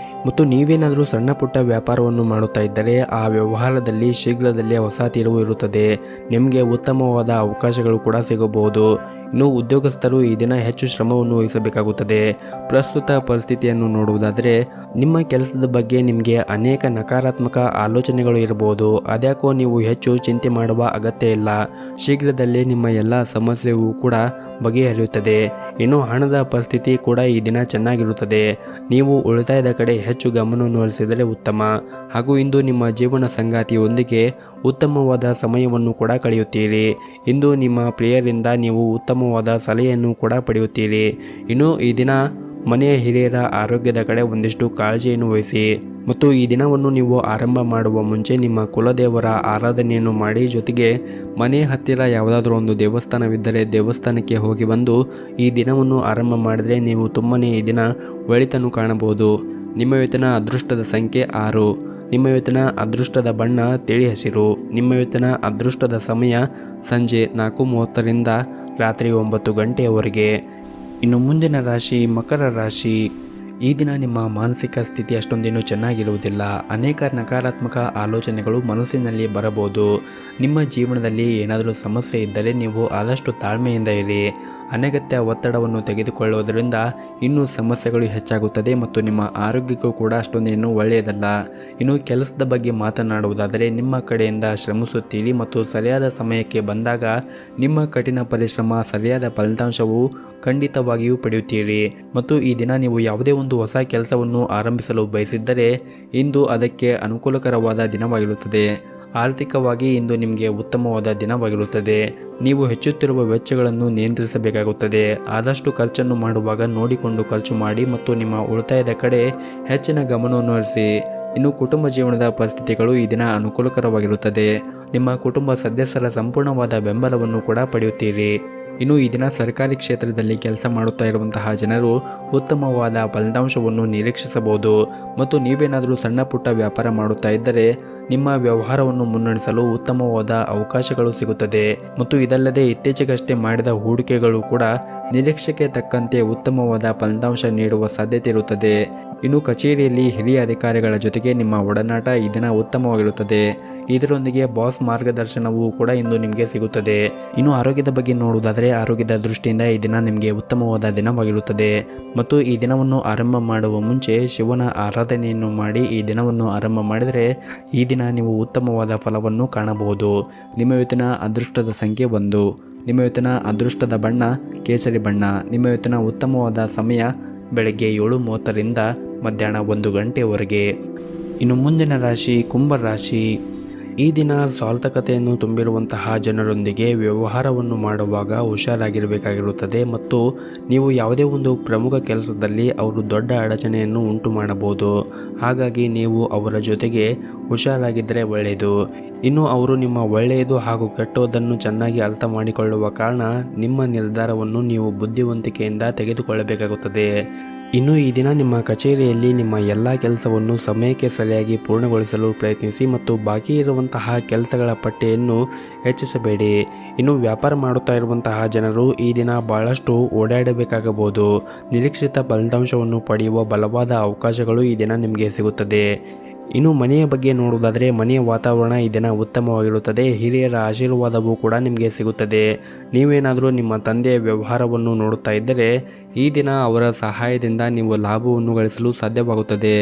ಮತ್ತು ನೀವೇನಾದರೂ ಸಣ್ಣ ಪುಟ್ಟ ವ್ಯಾಪಾರವನ್ನು ಮಾಡುತ್ತಾ ಇದ್ದರೆ ಆ ವ್ಯವಹಾರದಲ್ಲಿ ಶೀಘ್ರದಲ್ಲೇ ಹೊಸ ತಿರುವು ಇರುತ್ತದೆ. ನಿಮಗೆ ಉತ್ತಮವಾದ ಅವಕಾಶಗಳು ಕೂಡ ಸಿಗಬಹುದು. ಇನ್ನು ಉದ್ಯೋಗಸ್ಥರು ಈ ದಿನ ಹೆಚ್ಚು ಶ್ರಮವನ್ನು ವಹಿಸಬೇಕಾಗುತ್ತದೆ. ಪ್ರಸ್ತುತ ಪರಿಸ್ಥಿತಿಯನ್ನು ನೋಡುವುದಾದರೆ ನಿಮ್ಮ ಕೆಲಸದ ಬಗ್ಗೆ ನಿಮಗೆ ಅನೇಕ ನಕಾರಾತ್ಮಕ ಆಲೋಚನೆಗಳು ಇರಬಹುದು. ಅದ್ಯಾಕೋ ನೀವು ಹೆಚ್ಚು ಚಿಂತೆ ಮಾಡುವ ಅಗತ್ಯ ಇಲ್ಲ. ಶೀಘ್ರದಲ್ಲೇ ನಿಮ್ಮ ಎಲ್ಲ ಸಮಸ್ಯೆಯೂ ಕೂಡ ಬಗೆಹರಿಯುತ್ತದೆ. ಇನ್ನು ಹಣದ ಪರಿಸ್ಥಿತಿ ಕೂಡ ಈ ದಿನ ಚೆನ್ನಾಗಿರುತ್ತದೆ. ನೀವು ಉಳಿತಾಯದ ಕಡೆ ಹೆಚ್ಚು ಗಮನವನ್ನು ಹರಿಸಿದರೆ ಉತ್ತಮ. ಹಾಗೂ ಇಂದು ನಿಮ್ಮ ಜೀವನ ಸಂಗಾತಿಯೊಂದಿಗೆ ಉತ್ತಮವಾದ ಸಮಯವನ್ನು ಕೂಡ ಕಳೆಯುತ್ತೀರಿ. ಇಂದು ನಿಮ್ಮ ಪ್ರಿಯರಿಂದ ನೀವು ಉತ್ತಮವಾದ ಸಲಹೆಯನ್ನು ಕೂಡ ಪಡೆಯುತ್ತೀರಿ. ಇನ್ನು ಈ ದಿನ ಮನೆಯ ಹಿರಿಯರ ಆರೋಗ್ಯದ ಕಡೆ ಒಂದಿಷ್ಟು ಕಾಳಜಿಯನ್ನು ವಹಿಸಿ. ಮತ್ತು ಈ ದಿನವನ್ನು ನೀವು ಆರಂಭ ಮಾಡುವ ಮುಂಚೆ ನಿಮ್ಮ ಕುಲದೇವರ ಆರಾಧನೆಯನ್ನು ಮಾಡಿ, ಜೊತೆಗೆ ಮನೆ ಹತ್ತಿರ ಯಾವುದಾದ್ರೂ ಒಂದು ದೇವಸ್ಥಾನವಿದ್ದರೆ ದೇವಸ್ಥಾನಕ್ಕೆ ಹೋಗಿ ಬಂದು ಈ ದಿನವನ್ನು ಆರಂಭ ಮಾಡಿದರೆ ನೀವು ತುಂಬಾ ಈ ದಿನ ಒಳಿತನ್ನು ಕಾಣಬಹುದು. ನಿಮ್ಮ ಇವತ್ತಿನ ಅದೃಷ್ಟದ ಸಂಖ್ಯೆ 6. ನಿಮ್ಮ ಇವತ್ತಿನ ಅದೃಷ್ಟದ ಬಣ್ಣ ತಿಳಿ ಹಸಿರು. ನಿಮ್ಮ ಇವತ್ತಿನ ಅದೃಷ್ಟದ ಸಮಯ ಸಂಜೆ 4:30ರಿಂದ ರಾತ್ರಿ 9 ಗಂಟೆಯವರೆಗೆ. ಇನ್ನು ಮುಂದಿನ ರಾಶಿ ಮಕರ ರಾಶಿ. ಈ ದಿನ ನಿಮ್ಮ ಮಾನಸಿಕ ಸ್ಥಿತಿ ಅಷ್ಟೊಂದೇನು ಚೆನ್ನಾಗಿರುವುದಿಲ್ಲ. ಅನೇಕ ನಕಾರಾತ್ಮಕ ಆಲೋಚನೆಗಳು ಮನಸ್ಸಿನಲ್ಲಿ ಬರಬಹುದು. ನಿಮ್ಮ ಜೀವನದಲ್ಲಿ ಏನಾದರೂ ಸಮಸ್ಯೆ ಇದ್ದರೆ ನೀವು ಆದಷ್ಟು ತಾಳ್ಮೆಯಿಂದ ಇರಿ. ಅನಗತ್ಯ ಒತ್ತಡವನ್ನು ತೆಗೆದುಕೊಳ್ಳುವುದರಿಂದ ಇನ್ನೂ ಸಮಸ್ಯೆಗಳು ಹೆಚ್ಚಾಗುತ್ತದೆ ಮತ್ತು ನಿಮ್ಮ ಆರೋಗ್ಯಕ್ಕೂ ಕೂಡ ಅಷ್ಟೊಂದೇನು ಒಳ್ಳೆಯದಲ್ಲ. ಇನ್ನು ಕೆಲಸದ ಬಗ್ಗೆ ಮಾತನಾಡುವುದಾದರೆ ನಿಮ್ಮ ಕಡೆಯಿಂದ ಶ್ರಮಿಸುತ್ತೀರಿ ಮತ್ತು ಸರಿಯಾದ ಸಮಯಕ್ಕೆ ಬಂದಾಗ ನಿಮ್ಮ ಕಠಿಣ ಪರಿಶ್ರಮ ಸರಿಯಾದ ಫಲಿತಾಂಶವು ಖಂಡಿತವಾಗಿಯೂ ಪಡೆಯುತ್ತೀರಿ. ಮತ್ತು ಈ ದಿನ ನೀವು ಯಾವುದೇ ಒಂದು ಹೊಸ ಕೆಲಸವನ್ನು ಆರಂಭಿಸಲು ಬಯಸಿದ್ದರೆ ಇಂದು ಅದಕ್ಕೆ ಅನುಕೂಲಕರವಾದ ದಿನವಾಗಿರುತ್ತದೆ. ಆರ್ಥಿಕವಾಗಿ ಇಂದು ನಿಮಗೆ ಉತ್ತಮವಾದ ದಿನವಾಗಿರುತ್ತದೆ. ನೀವು ಹೆಚ್ಚುತ್ತಿರುವ ವೆಚ್ಚಗಳನ್ನು ನಿಯಂತ್ರಿಸಬೇಕಾಗುತ್ತದೆ. ಆದಷ್ಟು ಖರ್ಚನ್ನು ಮಾಡುವಾಗ ನೋಡಿಕೊಂಡು ಖರ್ಚು ಮಾಡಿ ಮತ್ತು ನಿಮ್ಮ ಉಳಿತಾಯದ ಕಡೆ ಹೆಚ್ಚಿನ ಗಮನವನ್ನು ಹರಿಸಿ. ಇನ್ನು ಕುಟುಂಬ ಜೀವನದ ಪರಿಸ್ಥಿತಿಗಳು ಈ ದಿನ ಅನುಕೂಲಕರವಾಗಿರುತ್ತದೆ. ನಿಮ್ಮ ಕುಟುಂಬ ಸದಸ್ಯರ ಸಂಪೂರ್ಣವಾದ ಬೆಂಬಲವನ್ನು ಕೂಡ ಪಡೆಯುತ್ತೀರಿ. ಇನ್ನು ಈ ದಿನ ಸರ್ಕಾರಿ ಕ್ಷೇತ್ರದಲ್ಲಿ ಕೆಲಸ ಮಾಡುತ್ತಾ ಇರುವಂತಹ ಜನರು ಉತ್ತಮವಾದ ಫಲಿತಾಂಶವನ್ನು ನಿರೀಕ್ಷಿಸಬಹುದು. ಮತ್ತು ನೀವೇನಾದರೂ ಸಣ್ಣ ಪುಟ್ಟ ವ್ಯಾಪಾರ ಮಾಡುತ್ತಾ ಇದ್ದರೆ ನಿಮ್ಮ ವ್ಯವಹಾರವನ್ನು ಮುನ್ನಡೆಸಲು ಉತ್ತಮವಾದ ಅವಕಾಶಗಳು ಸಿಗುತ್ತದೆ. ಮತ್ತು ಇದಲ್ಲದೆ ಇತ್ತೀಚೆಗಷ್ಟೇ ಮಾಡಿದ ಹೂಡಿಕೆಗಳು ಕೂಡ ನಿರೀಕ್ಷೆಗೆ ತಕ್ಕಂತೆ ಉತ್ತಮವಾದ ಫಲಿತಾಂಶ ನೀಡುವ ಸಾಧ್ಯತೆ ಇರುತ್ತದೆ. ಇನ್ನು ಕಚೇರಿಯಲ್ಲಿ ಹಿರಿಯ ಅಧಿಕಾರಿಗಳ ಜೊತೆಗೆ ನಿಮ್ಮ ಒಡನಾಟ ಈ ದಿನ ಉತ್ತಮವಾಗಿರುತ್ತದೆ. ಇದರೊಂದಿಗೆ ಬಾಸ್ ಮಾರ್ಗದರ್ಶನವೂ ಕೂಡ ಇಂದು ನಿಮಗೆ ಸಿಗುತ್ತದೆ. ಇನ್ನು ಆರೋಗ್ಯದ ಬಗ್ಗೆ ನೋಡುವುದಾದರೆ ಆರೋಗ್ಯದ ದೃಷ್ಟಿಯಿಂದ ಈ ದಿನ ನಿಮಗೆ ಉತ್ತಮವಾದ ದಿನವಾಗಿರುತ್ತದೆ ಮತ್ತು ಈ ದಿನವನ್ನು ಆರಂಭ ಮಾಡುವ ಮುಂಚೆ ಶಿವನ ಆರಾಧನೆಯನ್ನು ಮಾಡಿ ಈ ದಿನವನ್ನು ಆರಂಭ ಮಾಡಿದರೆ ಈ ದಿನ ನೀವು ಉತ್ತಮವಾದ ಫಲವನ್ನು ಕಾಣಬಹುದು. ನಿಮ್ಮ ಇವತ್ತಿನ ಅದೃಷ್ಟದ ಸಂಖ್ಯೆ 1. ನಿಮ್ಮ ಇವತ್ತಿನ ಅದೃಷ್ಟದ ಬಣ್ಣ ಕೇಸರಿ ಬಣ್ಣ. ನಿಮ್ಮ ಇವತ್ತಿನ ಉತ್ತಮವಾದ ಸಮಯ ಬೆಳಗ್ಗೆ 7:30ರಿಂದ ಮಧ್ಯಾಹ್ನ 1 ಗಂಟೆವರೆಗೆ. ಇನ್ನು ಮುಂದಿನ ರಾಶಿ ಕುಂಭ ರಾಶಿ. ಈ ದಿನ ಸ್ವಾರ್ಥಕತೆಯನ್ನು ತುಂಬಿರುವಂತಹ ಜನರೊಂದಿಗೆ ವ್ಯವಹಾರವನ್ನು ಮಾಡುವಾಗ ಹುಷಾರಾಗಿರಬೇಕಾಗಿರುತ್ತದೆ ಮತ್ತು ನೀವು ಯಾವುದೇ ಒಂದು ಪ್ರಮುಖ ಕೆಲಸದಲ್ಲಿ ಅವರು ದೊಡ್ಡ ಅಡಚಣೆಯನ್ನು ಉಂಟು ಮಾಡಬಹುದು. ಹಾಗಾಗಿ ನೀವು ಅವರ ಜೊತೆಗೆ ಹುಷಾರಾಗಿದ್ದರೆ ಒಳ್ಳೆಯದು. ಇನ್ನು ಅವರು ನಿಮ್ಮ ಒಳ್ಳೆಯದು ಹಾಗೂ ಕೆಟ್ಟೋದನ್ನು ಚೆನ್ನಾಗಿ ಅರ್ಥ ಮಾಡಿಕೊಳ್ಳುವ ಕಾರಣ ನಿಮ್ಮ ನಿರ್ಧಾರವನ್ನು ನೀವು ಬುದ್ಧಿವಂತಿಕೆಯಿಂದ ತೆಗೆದುಕೊಳ್ಳಬೇಕಾಗುತ್ತದೆ. ಇನ್ನು ಈ ದಿನ ನಿಮ್ಮ ಕಚೇರಿಯಲ್ಲಿ ನಿಮ್ಮ ಎಲ್ಲ ಕೆಲಸವನ್ನು ಸಮಯಕ್ಕೆ ಸರಿಯಾಗಿ ಪೂರ್ಣಗೊಳಿಸಲು ಪ್ರಯತ್ನಿಸಿ ಮತ್ತು ಬಾಕಿ ಇರುವಂತಹ ಕೆಲಸಗಳ ಪಟ್ಟಿಯನ್ನು ಹೆಚ್ಚಿಸಬೇಡಿ. ಇನ್ನು ವ್ಯಾಪಾರ ಮಾಡುತ್ತಾ ಇರುವಂತಹ ಜನರು ಈ ದಿನ ಬಹಳಷ್ಟು ಓಡಾಡಬೇಕಾಗಬಹುದು. ನಿರೀಕ್ಷಿತ ಫಲಿತಾಂಶವನ್ನು ಪಡೆಯುವ ಬಲವಾದ ಅವಕಾಶಗಳು ಈ ದಿನ ನಿಮಗೆ ಸಿಗುತ್ತದೆ. ಇನ್ನು ಮನೆಯ ಬಗ್ಗೆ ನೋಡುವುದಾದರೆ ಮನೆಯ ವಾತಾವರಣ ಈ ದಿನ ಉತ್ತಮವಾಗಿರುತ್ತದೆ. ಹಿರಿಯರ ಆಶೀರ್ವಾದವೂ ಕೂಡ ನಿಮಗೆ ಸಿಗುತ್ತದೆ. ನೀವೇನಾದರೂ ನಿಮ್ಮ ತಂದೆಯ ವ್ಯವಹಾರವನ್ನು ನೋಡುತ್ತಾ ಇದ್ದರೆ ಈ ದಿನ ಅವರ ಸಹಾಯದಿಂದ ನೀವು ಲಾಭವನ್ನು ಗಳಿಸಲು ಸಾಧ್ಯವಾಗುತ್ತದೆ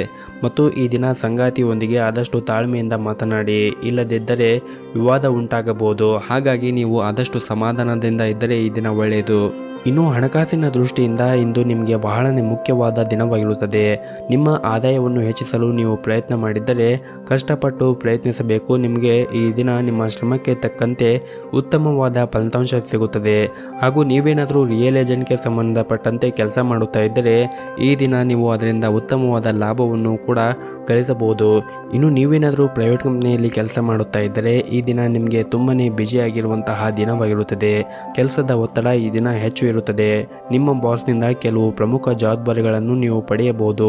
ಮತ್ತು ಈ ದಿನ ಸಂಗಾತಿಯೊಂದಿಗೆ ಆದಷ್ಟು ತಾಳ್ಮೆಯಿಂದ ಮಾತನಾಡಿ, ಇಲ್ಲದಿದ್ದರೆ ವಿವಾದ ಉಂಟಾಗಬಹುದು. ಹಾಗಾಗಿ ನೀವು ಆದಷ್ಟು ಸಮಾಧಾನದಿಂದ ಇದ್ದರೆ ಈ ದಿನ ಒಳ್ಳೆಯದು. ಇನ್ನು ಹಣಕಾಸಿನ ದೃಷ್ಟಿಯಿಂದ ಇಂದು ನಿಮಗೆ ಬಹಳನೇ ಮುಖ್ಯವಾದ ದಿನವಾಗಿರುತ್ತದೆ. ನಿಮ್ಮ ಆದಾಯವನ್ನು ಹೆಚ್ಚಿಸಲು ನೀವು ಪ್ರಯತ್ನ ಮಾಡಿದ್ದರೆ ಕಷ್ಟಪಟ್ಟು ಪ್ರಯತ್ನಿಸಬೇಕು. ನಿಮಗೆ ಈ ದಿನ ನಿಮ್ಮ ಶ್ರಮಕ್ಕೆ ತಕ್ಕಂತೆ ಉತ್ತಮವಾದ ಫಲಿತಾಂಶ ಸಿಗುತ್ತದೆ. ಹಾಗೂ ನೀವೇನಾದರೂ ರಿಯಲ್ ಏಜೆಂಟ್ಗೆ ಸಂಬಂಧಪಟ್ಟಂತೆ ಕೆಲಸ ಮಾಡುತ್ತಾ ಇದ್ದರೆ ಈ ದಿನ ನೀವು ಅದರಿಂದ ಉತ್ತಮವಾದ ಲಾಭವನ್ನು ಕೂಡ ಗಳಿಸಬಹುದು. ಇನ್ನು ನೀವೇನಾದರೂ ಪ್ರೈವೇಟ್ ಕಂಪ್ನಿಯಲ್ಲಿ ಕೆಲಸ ಮಾಡುತ್ತಾ ಇದ್ದರೆ ಈ ದಿನ ನಿಮಗೆ ತುಂಬಾ ಬ್ಯುಸಿಯಾಗಿರುವಂತಹ ದಿನವಾಗಿರುತ್ತದೆ. ಕೆಲಸದ ಒತ್ತಡ ಈ ದಿನ ಹೆಚ್ಚು ಇರುತ್ತದೆ. ನಿಮ್ಮ ಬಾಸ್ನಿಂದ ಕೆಲವು ಪ್ರಮುಖ ಜವಾಬ್ದಾರಿಗಳನ್ನು ನೀವು ಪಡೆಯಬಹುದು.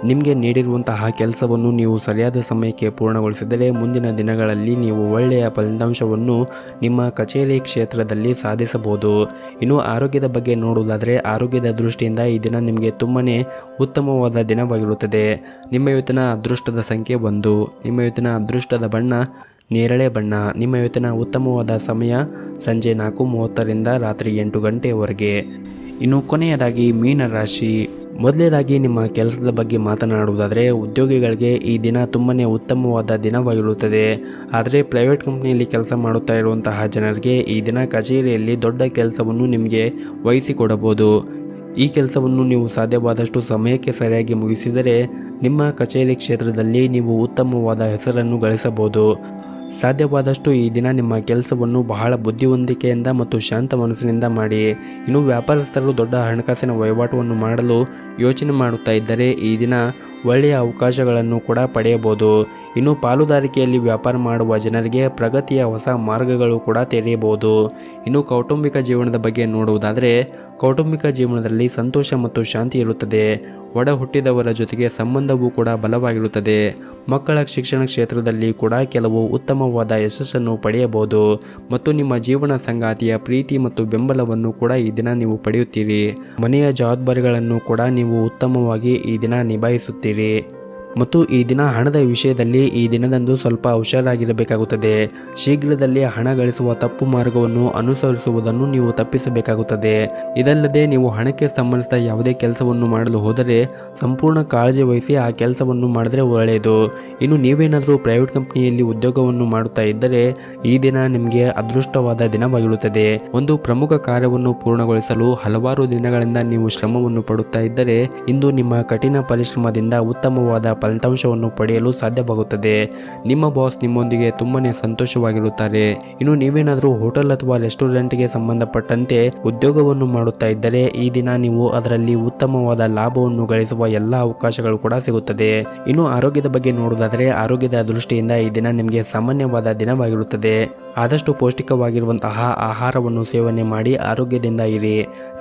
ನಿಮಗೆ ನೀಡಿರುವಂತಹ ಕೆಲಸವನ್ನು ನೀವು ಸರಿಯಾದ ಸಮಯಕ್ಕೆ ಪೂರ್ಣಗೊಳಿಸಿದರೆ ಮುಂದಿನ ದಿನಗಳಲ್ಲಿ ನೀವು ಒಳ್ಳೆಯ ಫಲಿತಾಂಶವನ್ನು ನಿಮ್ಮ ಕಚೇರಿ ಕ್ಷೇತ್ರದಲ್ಲಿ ಸಾಧಿಸಬಹುದು. ಇನ್ನು ಆರೋಗ್ಯದ ಬಗ್ಗೆ ನೋಡುವುದಾದರೆ ಆರೋಗ್ಯದ ದೃಷ್ಟಿಯಿಂದ ಈ ದಿನ ನಿಮಗೆ ತುಂಬಾ ಉತ್ತಮವಾದ ದಿನವಾಗಿರುತ್ತದೆ. ನಿಮ್ಮ ಇವತ್ತಿನ ಅದೃಷ್ಟದ ಸಂಖ್ಯೆ 1. ನಿಮ್ಮ ಇವತ್ತಿನ ಅದೃಷ್ಟದ ಬಣ್ಣ ನೇರಳೆ ಬಣ್ಣ. ನಿಮ್ಮ ಇವತ್ತಿನ ಉತ್ತಮವಾದ ಸಮಯ ಸಂಜೆ 4:30ರಿಂದ ರಾತ್ರಿ 8 ಗಂಟೆಯವರೆಗೆ. ಇನ್ನು ಕೊನೆಯದಾಗಿ ಮೀನರಾಶಿ. ಮೊದಲನೇದಾಗಿ ನಿಮ್ಮ ಕೆಲಸದ ಬಗ್ಗೆ ಮಾತನಾಡುವುದಾದರೆ ಉದ್ಯೋಗಿಗಳಿಗೆ ಈ ದಿನ ತುಂಬಾ ಉತ್ತಮವಾದ ದಿನವಾಗಿರುತ್ತದೆ. ಆದರೆ ಪ್ರೈವೇಟ್ ಕಂಪ್ನಿಯಲ್ಲಿ ಕೆಲಸ ಮಾಡುತ್ತಾ ಇರುವಂತಹ ಜನರಿಗೆ ಈ ದಿನ ಕಚೇರಿಯಲ್ಲಿ ದೊಡ್ಡ ಕೆಲಸವನ್ನು ನಿಮಗೆ ವಹಿಸಿಕೊಡಬಹುದು. ಈ ಕೆಲಸವನ್ನು ನೀವು ಸಾಧ್ಯವಾದಷ್ಟು ಸಮಯಕ್ಕೆ ಸರಿಯಾಗಿ ಮುಗಿಸಿದರೆ ನಿಮ್ಮ ಕಚೇರಿ ಕ್ಷೇತ್ರದಲ್ಲಿ ನೀವು ಉತ್ತಮವಾದ ಹೆಸರನ್ನು ಗಳಿಸಬಹುದು. ಸಾಧ್ಯವಾದಷ್ಟು ಈ ದಿನ ನಿಮ್ಮ ಕೆಲಸವನ್ನು ಬಹಳ ಬುದ್ಧಿವಂತಿಕೆಯಿಂದ ಮತ್ತು ಶಾಂತ ಮನಸ್ಸಿನಿಂದ ಮಾಡಿ. ಇನ್ನು ವ್ಯಾಪಾರಸ್ಥರು ದೊಡ್ಡ ಹಣಕಾಸಿನ ವಹಿವಾಟವನ್ನು ಮಾಡಲು ಯೋಚನೆ ಮಾಡುತ್ತಾ ಇದ್ದರೆ ಈ ದಿನ ಒಳ್ಳೆಯ ಅವಕಾಶಗಳನ್ನು ಕೂಡ ಪಡೆಯಬಹುದು. ಇನ್ನು ಪಾಲುದಾರಿಕೆಯಲ್ಲಿ ವ್ಯಾಪಾರ ಮಾಡುವ ಜನರಿಗೆ ಪ್ರಗತಿಯ ಹೊಸ ಮಾರ್ಗಗಳು ಕೂಡ ತೆರೆಯಬಹುದು. ಇನ್ನು ಕೌಟುಂಬಿಕ ಜೀವನದ ಬಗ್ಗೆ ನೋಡುವುದಾದರೆ ಕೌಟುಂಬಿಕ ಜೀವನದಲ್ಲಿ ಸಂತೋಷ ಮತ್ತು ಶಾಂತಿ ಇರುತ್ತದೆ. ಒಡ ಹುಟ್ಟಿದವರ ಜೊತೆಗೆ ಸಂಬಂಧವೂ ಕೂಡ ಬಲವಾಗಿರುತ್ತದೆ. ಮಕ್ಕಳ ಶಿಕ್ಷಣ ಕ್ಷೇತ್ರದಲ್ಲಿ ಕೂಡ ಕೆಲವು ಉತ್ತಮವಾದ ಯಶಸ್ಸನ್ನು ಪಡೆಯಬಹುದು ಮತ್ತು ನಿಮ್ಮ ಜೀವನ ಸಂಗಾತಿಯ ಪ್ರೀತಿ ಮತ್ತು ಬೆಂಬಲವನ್ನು ಕೂಡ ಈ ದಿನ ನೀವು ಪಡೆಯುತ್ತೀರಿ. ಮನೆಯ ಜವಾಬ್ದಾರಿಗಳನ್ನು ಕೂಡ ನೀವು ಉತ್ತಮವಾಗಿ ಈ ದಿನ ನಿಭಾಯಿಸುತ್ತೀರಿ. ಮತ್ತು ಈ ದಿನ ಹಣದ ವಿಷಯದಲ್ಲಿ ಈ ದಿನದಂದು ಸ್ವಲ್ಪ ಹುಷಾರಾಗಿರಬೇಕಾಗುತ್ತದೆ. ಶೀಘ್ರದಲ್ಲಿ ಹಣ ಗಳಿಸುವ ತಪ್ಪು ಮಾರ್ಗವನ್ನು ಅನುಸರಿಸುವುದನ್ನು ನೀವು ತಪ್ಪಿಸಬೇಕಾಗುತ್ತದೆ. ಇದಲ್ಲದೆ ನೀವು ಹಣಕ್ಕೆ ಸಂಬಂಧಿಸಿದ ಯಾವುದೇ ಕೆಲಸವನ್ನು ಮಾಡಲು ಹೋದರೆ ಸಂಪೂರ್ಣ ಕಾಳಜಿ ವಹಿಸಿ ಆ ಕೆಲಸವನ್ನು ಮಾಡಿದ್ರೆ ಒಳ್ಳೆಯದು. ಇನ್ನು ನೀವೇನಾದರೂ ಪ್ರೈವೇಟ್ ಕಂಪ್ನಿಯಲ್ಲಿ ಉದ್ಯೋಗವನ್ನು ಮಾಡುತ್ತಾ ಇದ್ದರೆ ಈ ದಿನ ನಿಮಗೆ ಅದೃಷ್ಟವಾದ ದಿನವಾಗಿರುತ್ತದೆ. ಒಂದು ಪ್ರಮುಖ ಕಾರ್ಯವನ್ನು ಪೂರ್ಣಗೊಳಿಸಲು ಹಲವಾರು ದಿನಗಳಿಂದ ನೀವು ಶ್ರಮವನ್ನು ಪಡುತ್ತಾ ಇದ್ದರೆ ಇಂದು ನಿಮ್ಮ ಕಠಿಣ ಪರಿಶ್ರಮದಿಂದ ಉತ್ತಮವಾದ ಫಲಿತಾಂಶವನ್ನು ಪಡೆಯಲು ಸಾಧ್ಯವಾಗುತ್ತದೆ. ನಿಮ್ಮ ಬಾಸ್ ನಿಮ್ಮೊಂದಿಗೆ ತುಂಬಾನೇ ಸಂತೋಷವಾಗಿರುತ್ತಾರೆ. ಇನ್ನು ನೀವೇನಾದರೂ ಹೋಟೆಲ್ ಅಥವಾ ರೆಸ್ಟೋರೆಂಟ್ಗೆ ಸಂಬಂಧಪಟ್ಟಂತೆ ಉದ್ಯೋಗವನ್ನು ಮಾಡುತ್ತಾ ಇದ್ದರೆ ಈ ದಿನ ನೀವು ಅದರಲ್ಲಿ ಉತ್ತಮವಾದ ಲಾಭವನ್ನು ಗಳಿಸುವ ಎಲ್ಲ ಅವಕಾಶಗಳು ಕೂಡ ಸಿಗುತ್ತದೆ. ಇನ್ನು ಆರೋಗ್ಯದ ಬಗ್ಗೆ ನೋಡುವುದಾದರೆ ಆರೋಗ್ಯದ ದೃಷ್ಟಿಯಿಂದ ಈ ದಿನ ನಿಮಗೆ ಸಾಮಾನ್ಯವಾದ ದಿನವಾಗಿರುತ್ತದೆ. ಆದಷ್ಟು ಪೌಷ್ಟಿಕವಾಗಿರುವಂತಹ ಆಹಾರವನ್ನು ಸೇವನೆ ಮಾಡಿ ಆರೋಗ್ಯದಿಂದ ಇರಿ.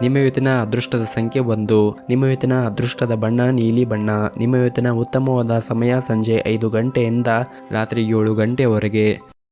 ನಿಮ್ಮ ಇವತ್ತಿನ ಅದೃಷ್ಟದ ಸಂಖ್ಯೆ 1. ನಿಮ್ಮ ಇವತ್ತಿನ ಅದೃಷ್ಟದ ಬಣ್ಣ ನೀಲಿ ಬಣ್ಣ. ನಿಮ್ಮ ಇವತ್ತಿನ ಉತ್ತಮವಾದ ಸಮಯ ಸಂಜೆ 5 ಗಂಟೆಯಿಂದ ರಾತ್ರಿ 7 ಗಂಟೆವರೆಗೆ.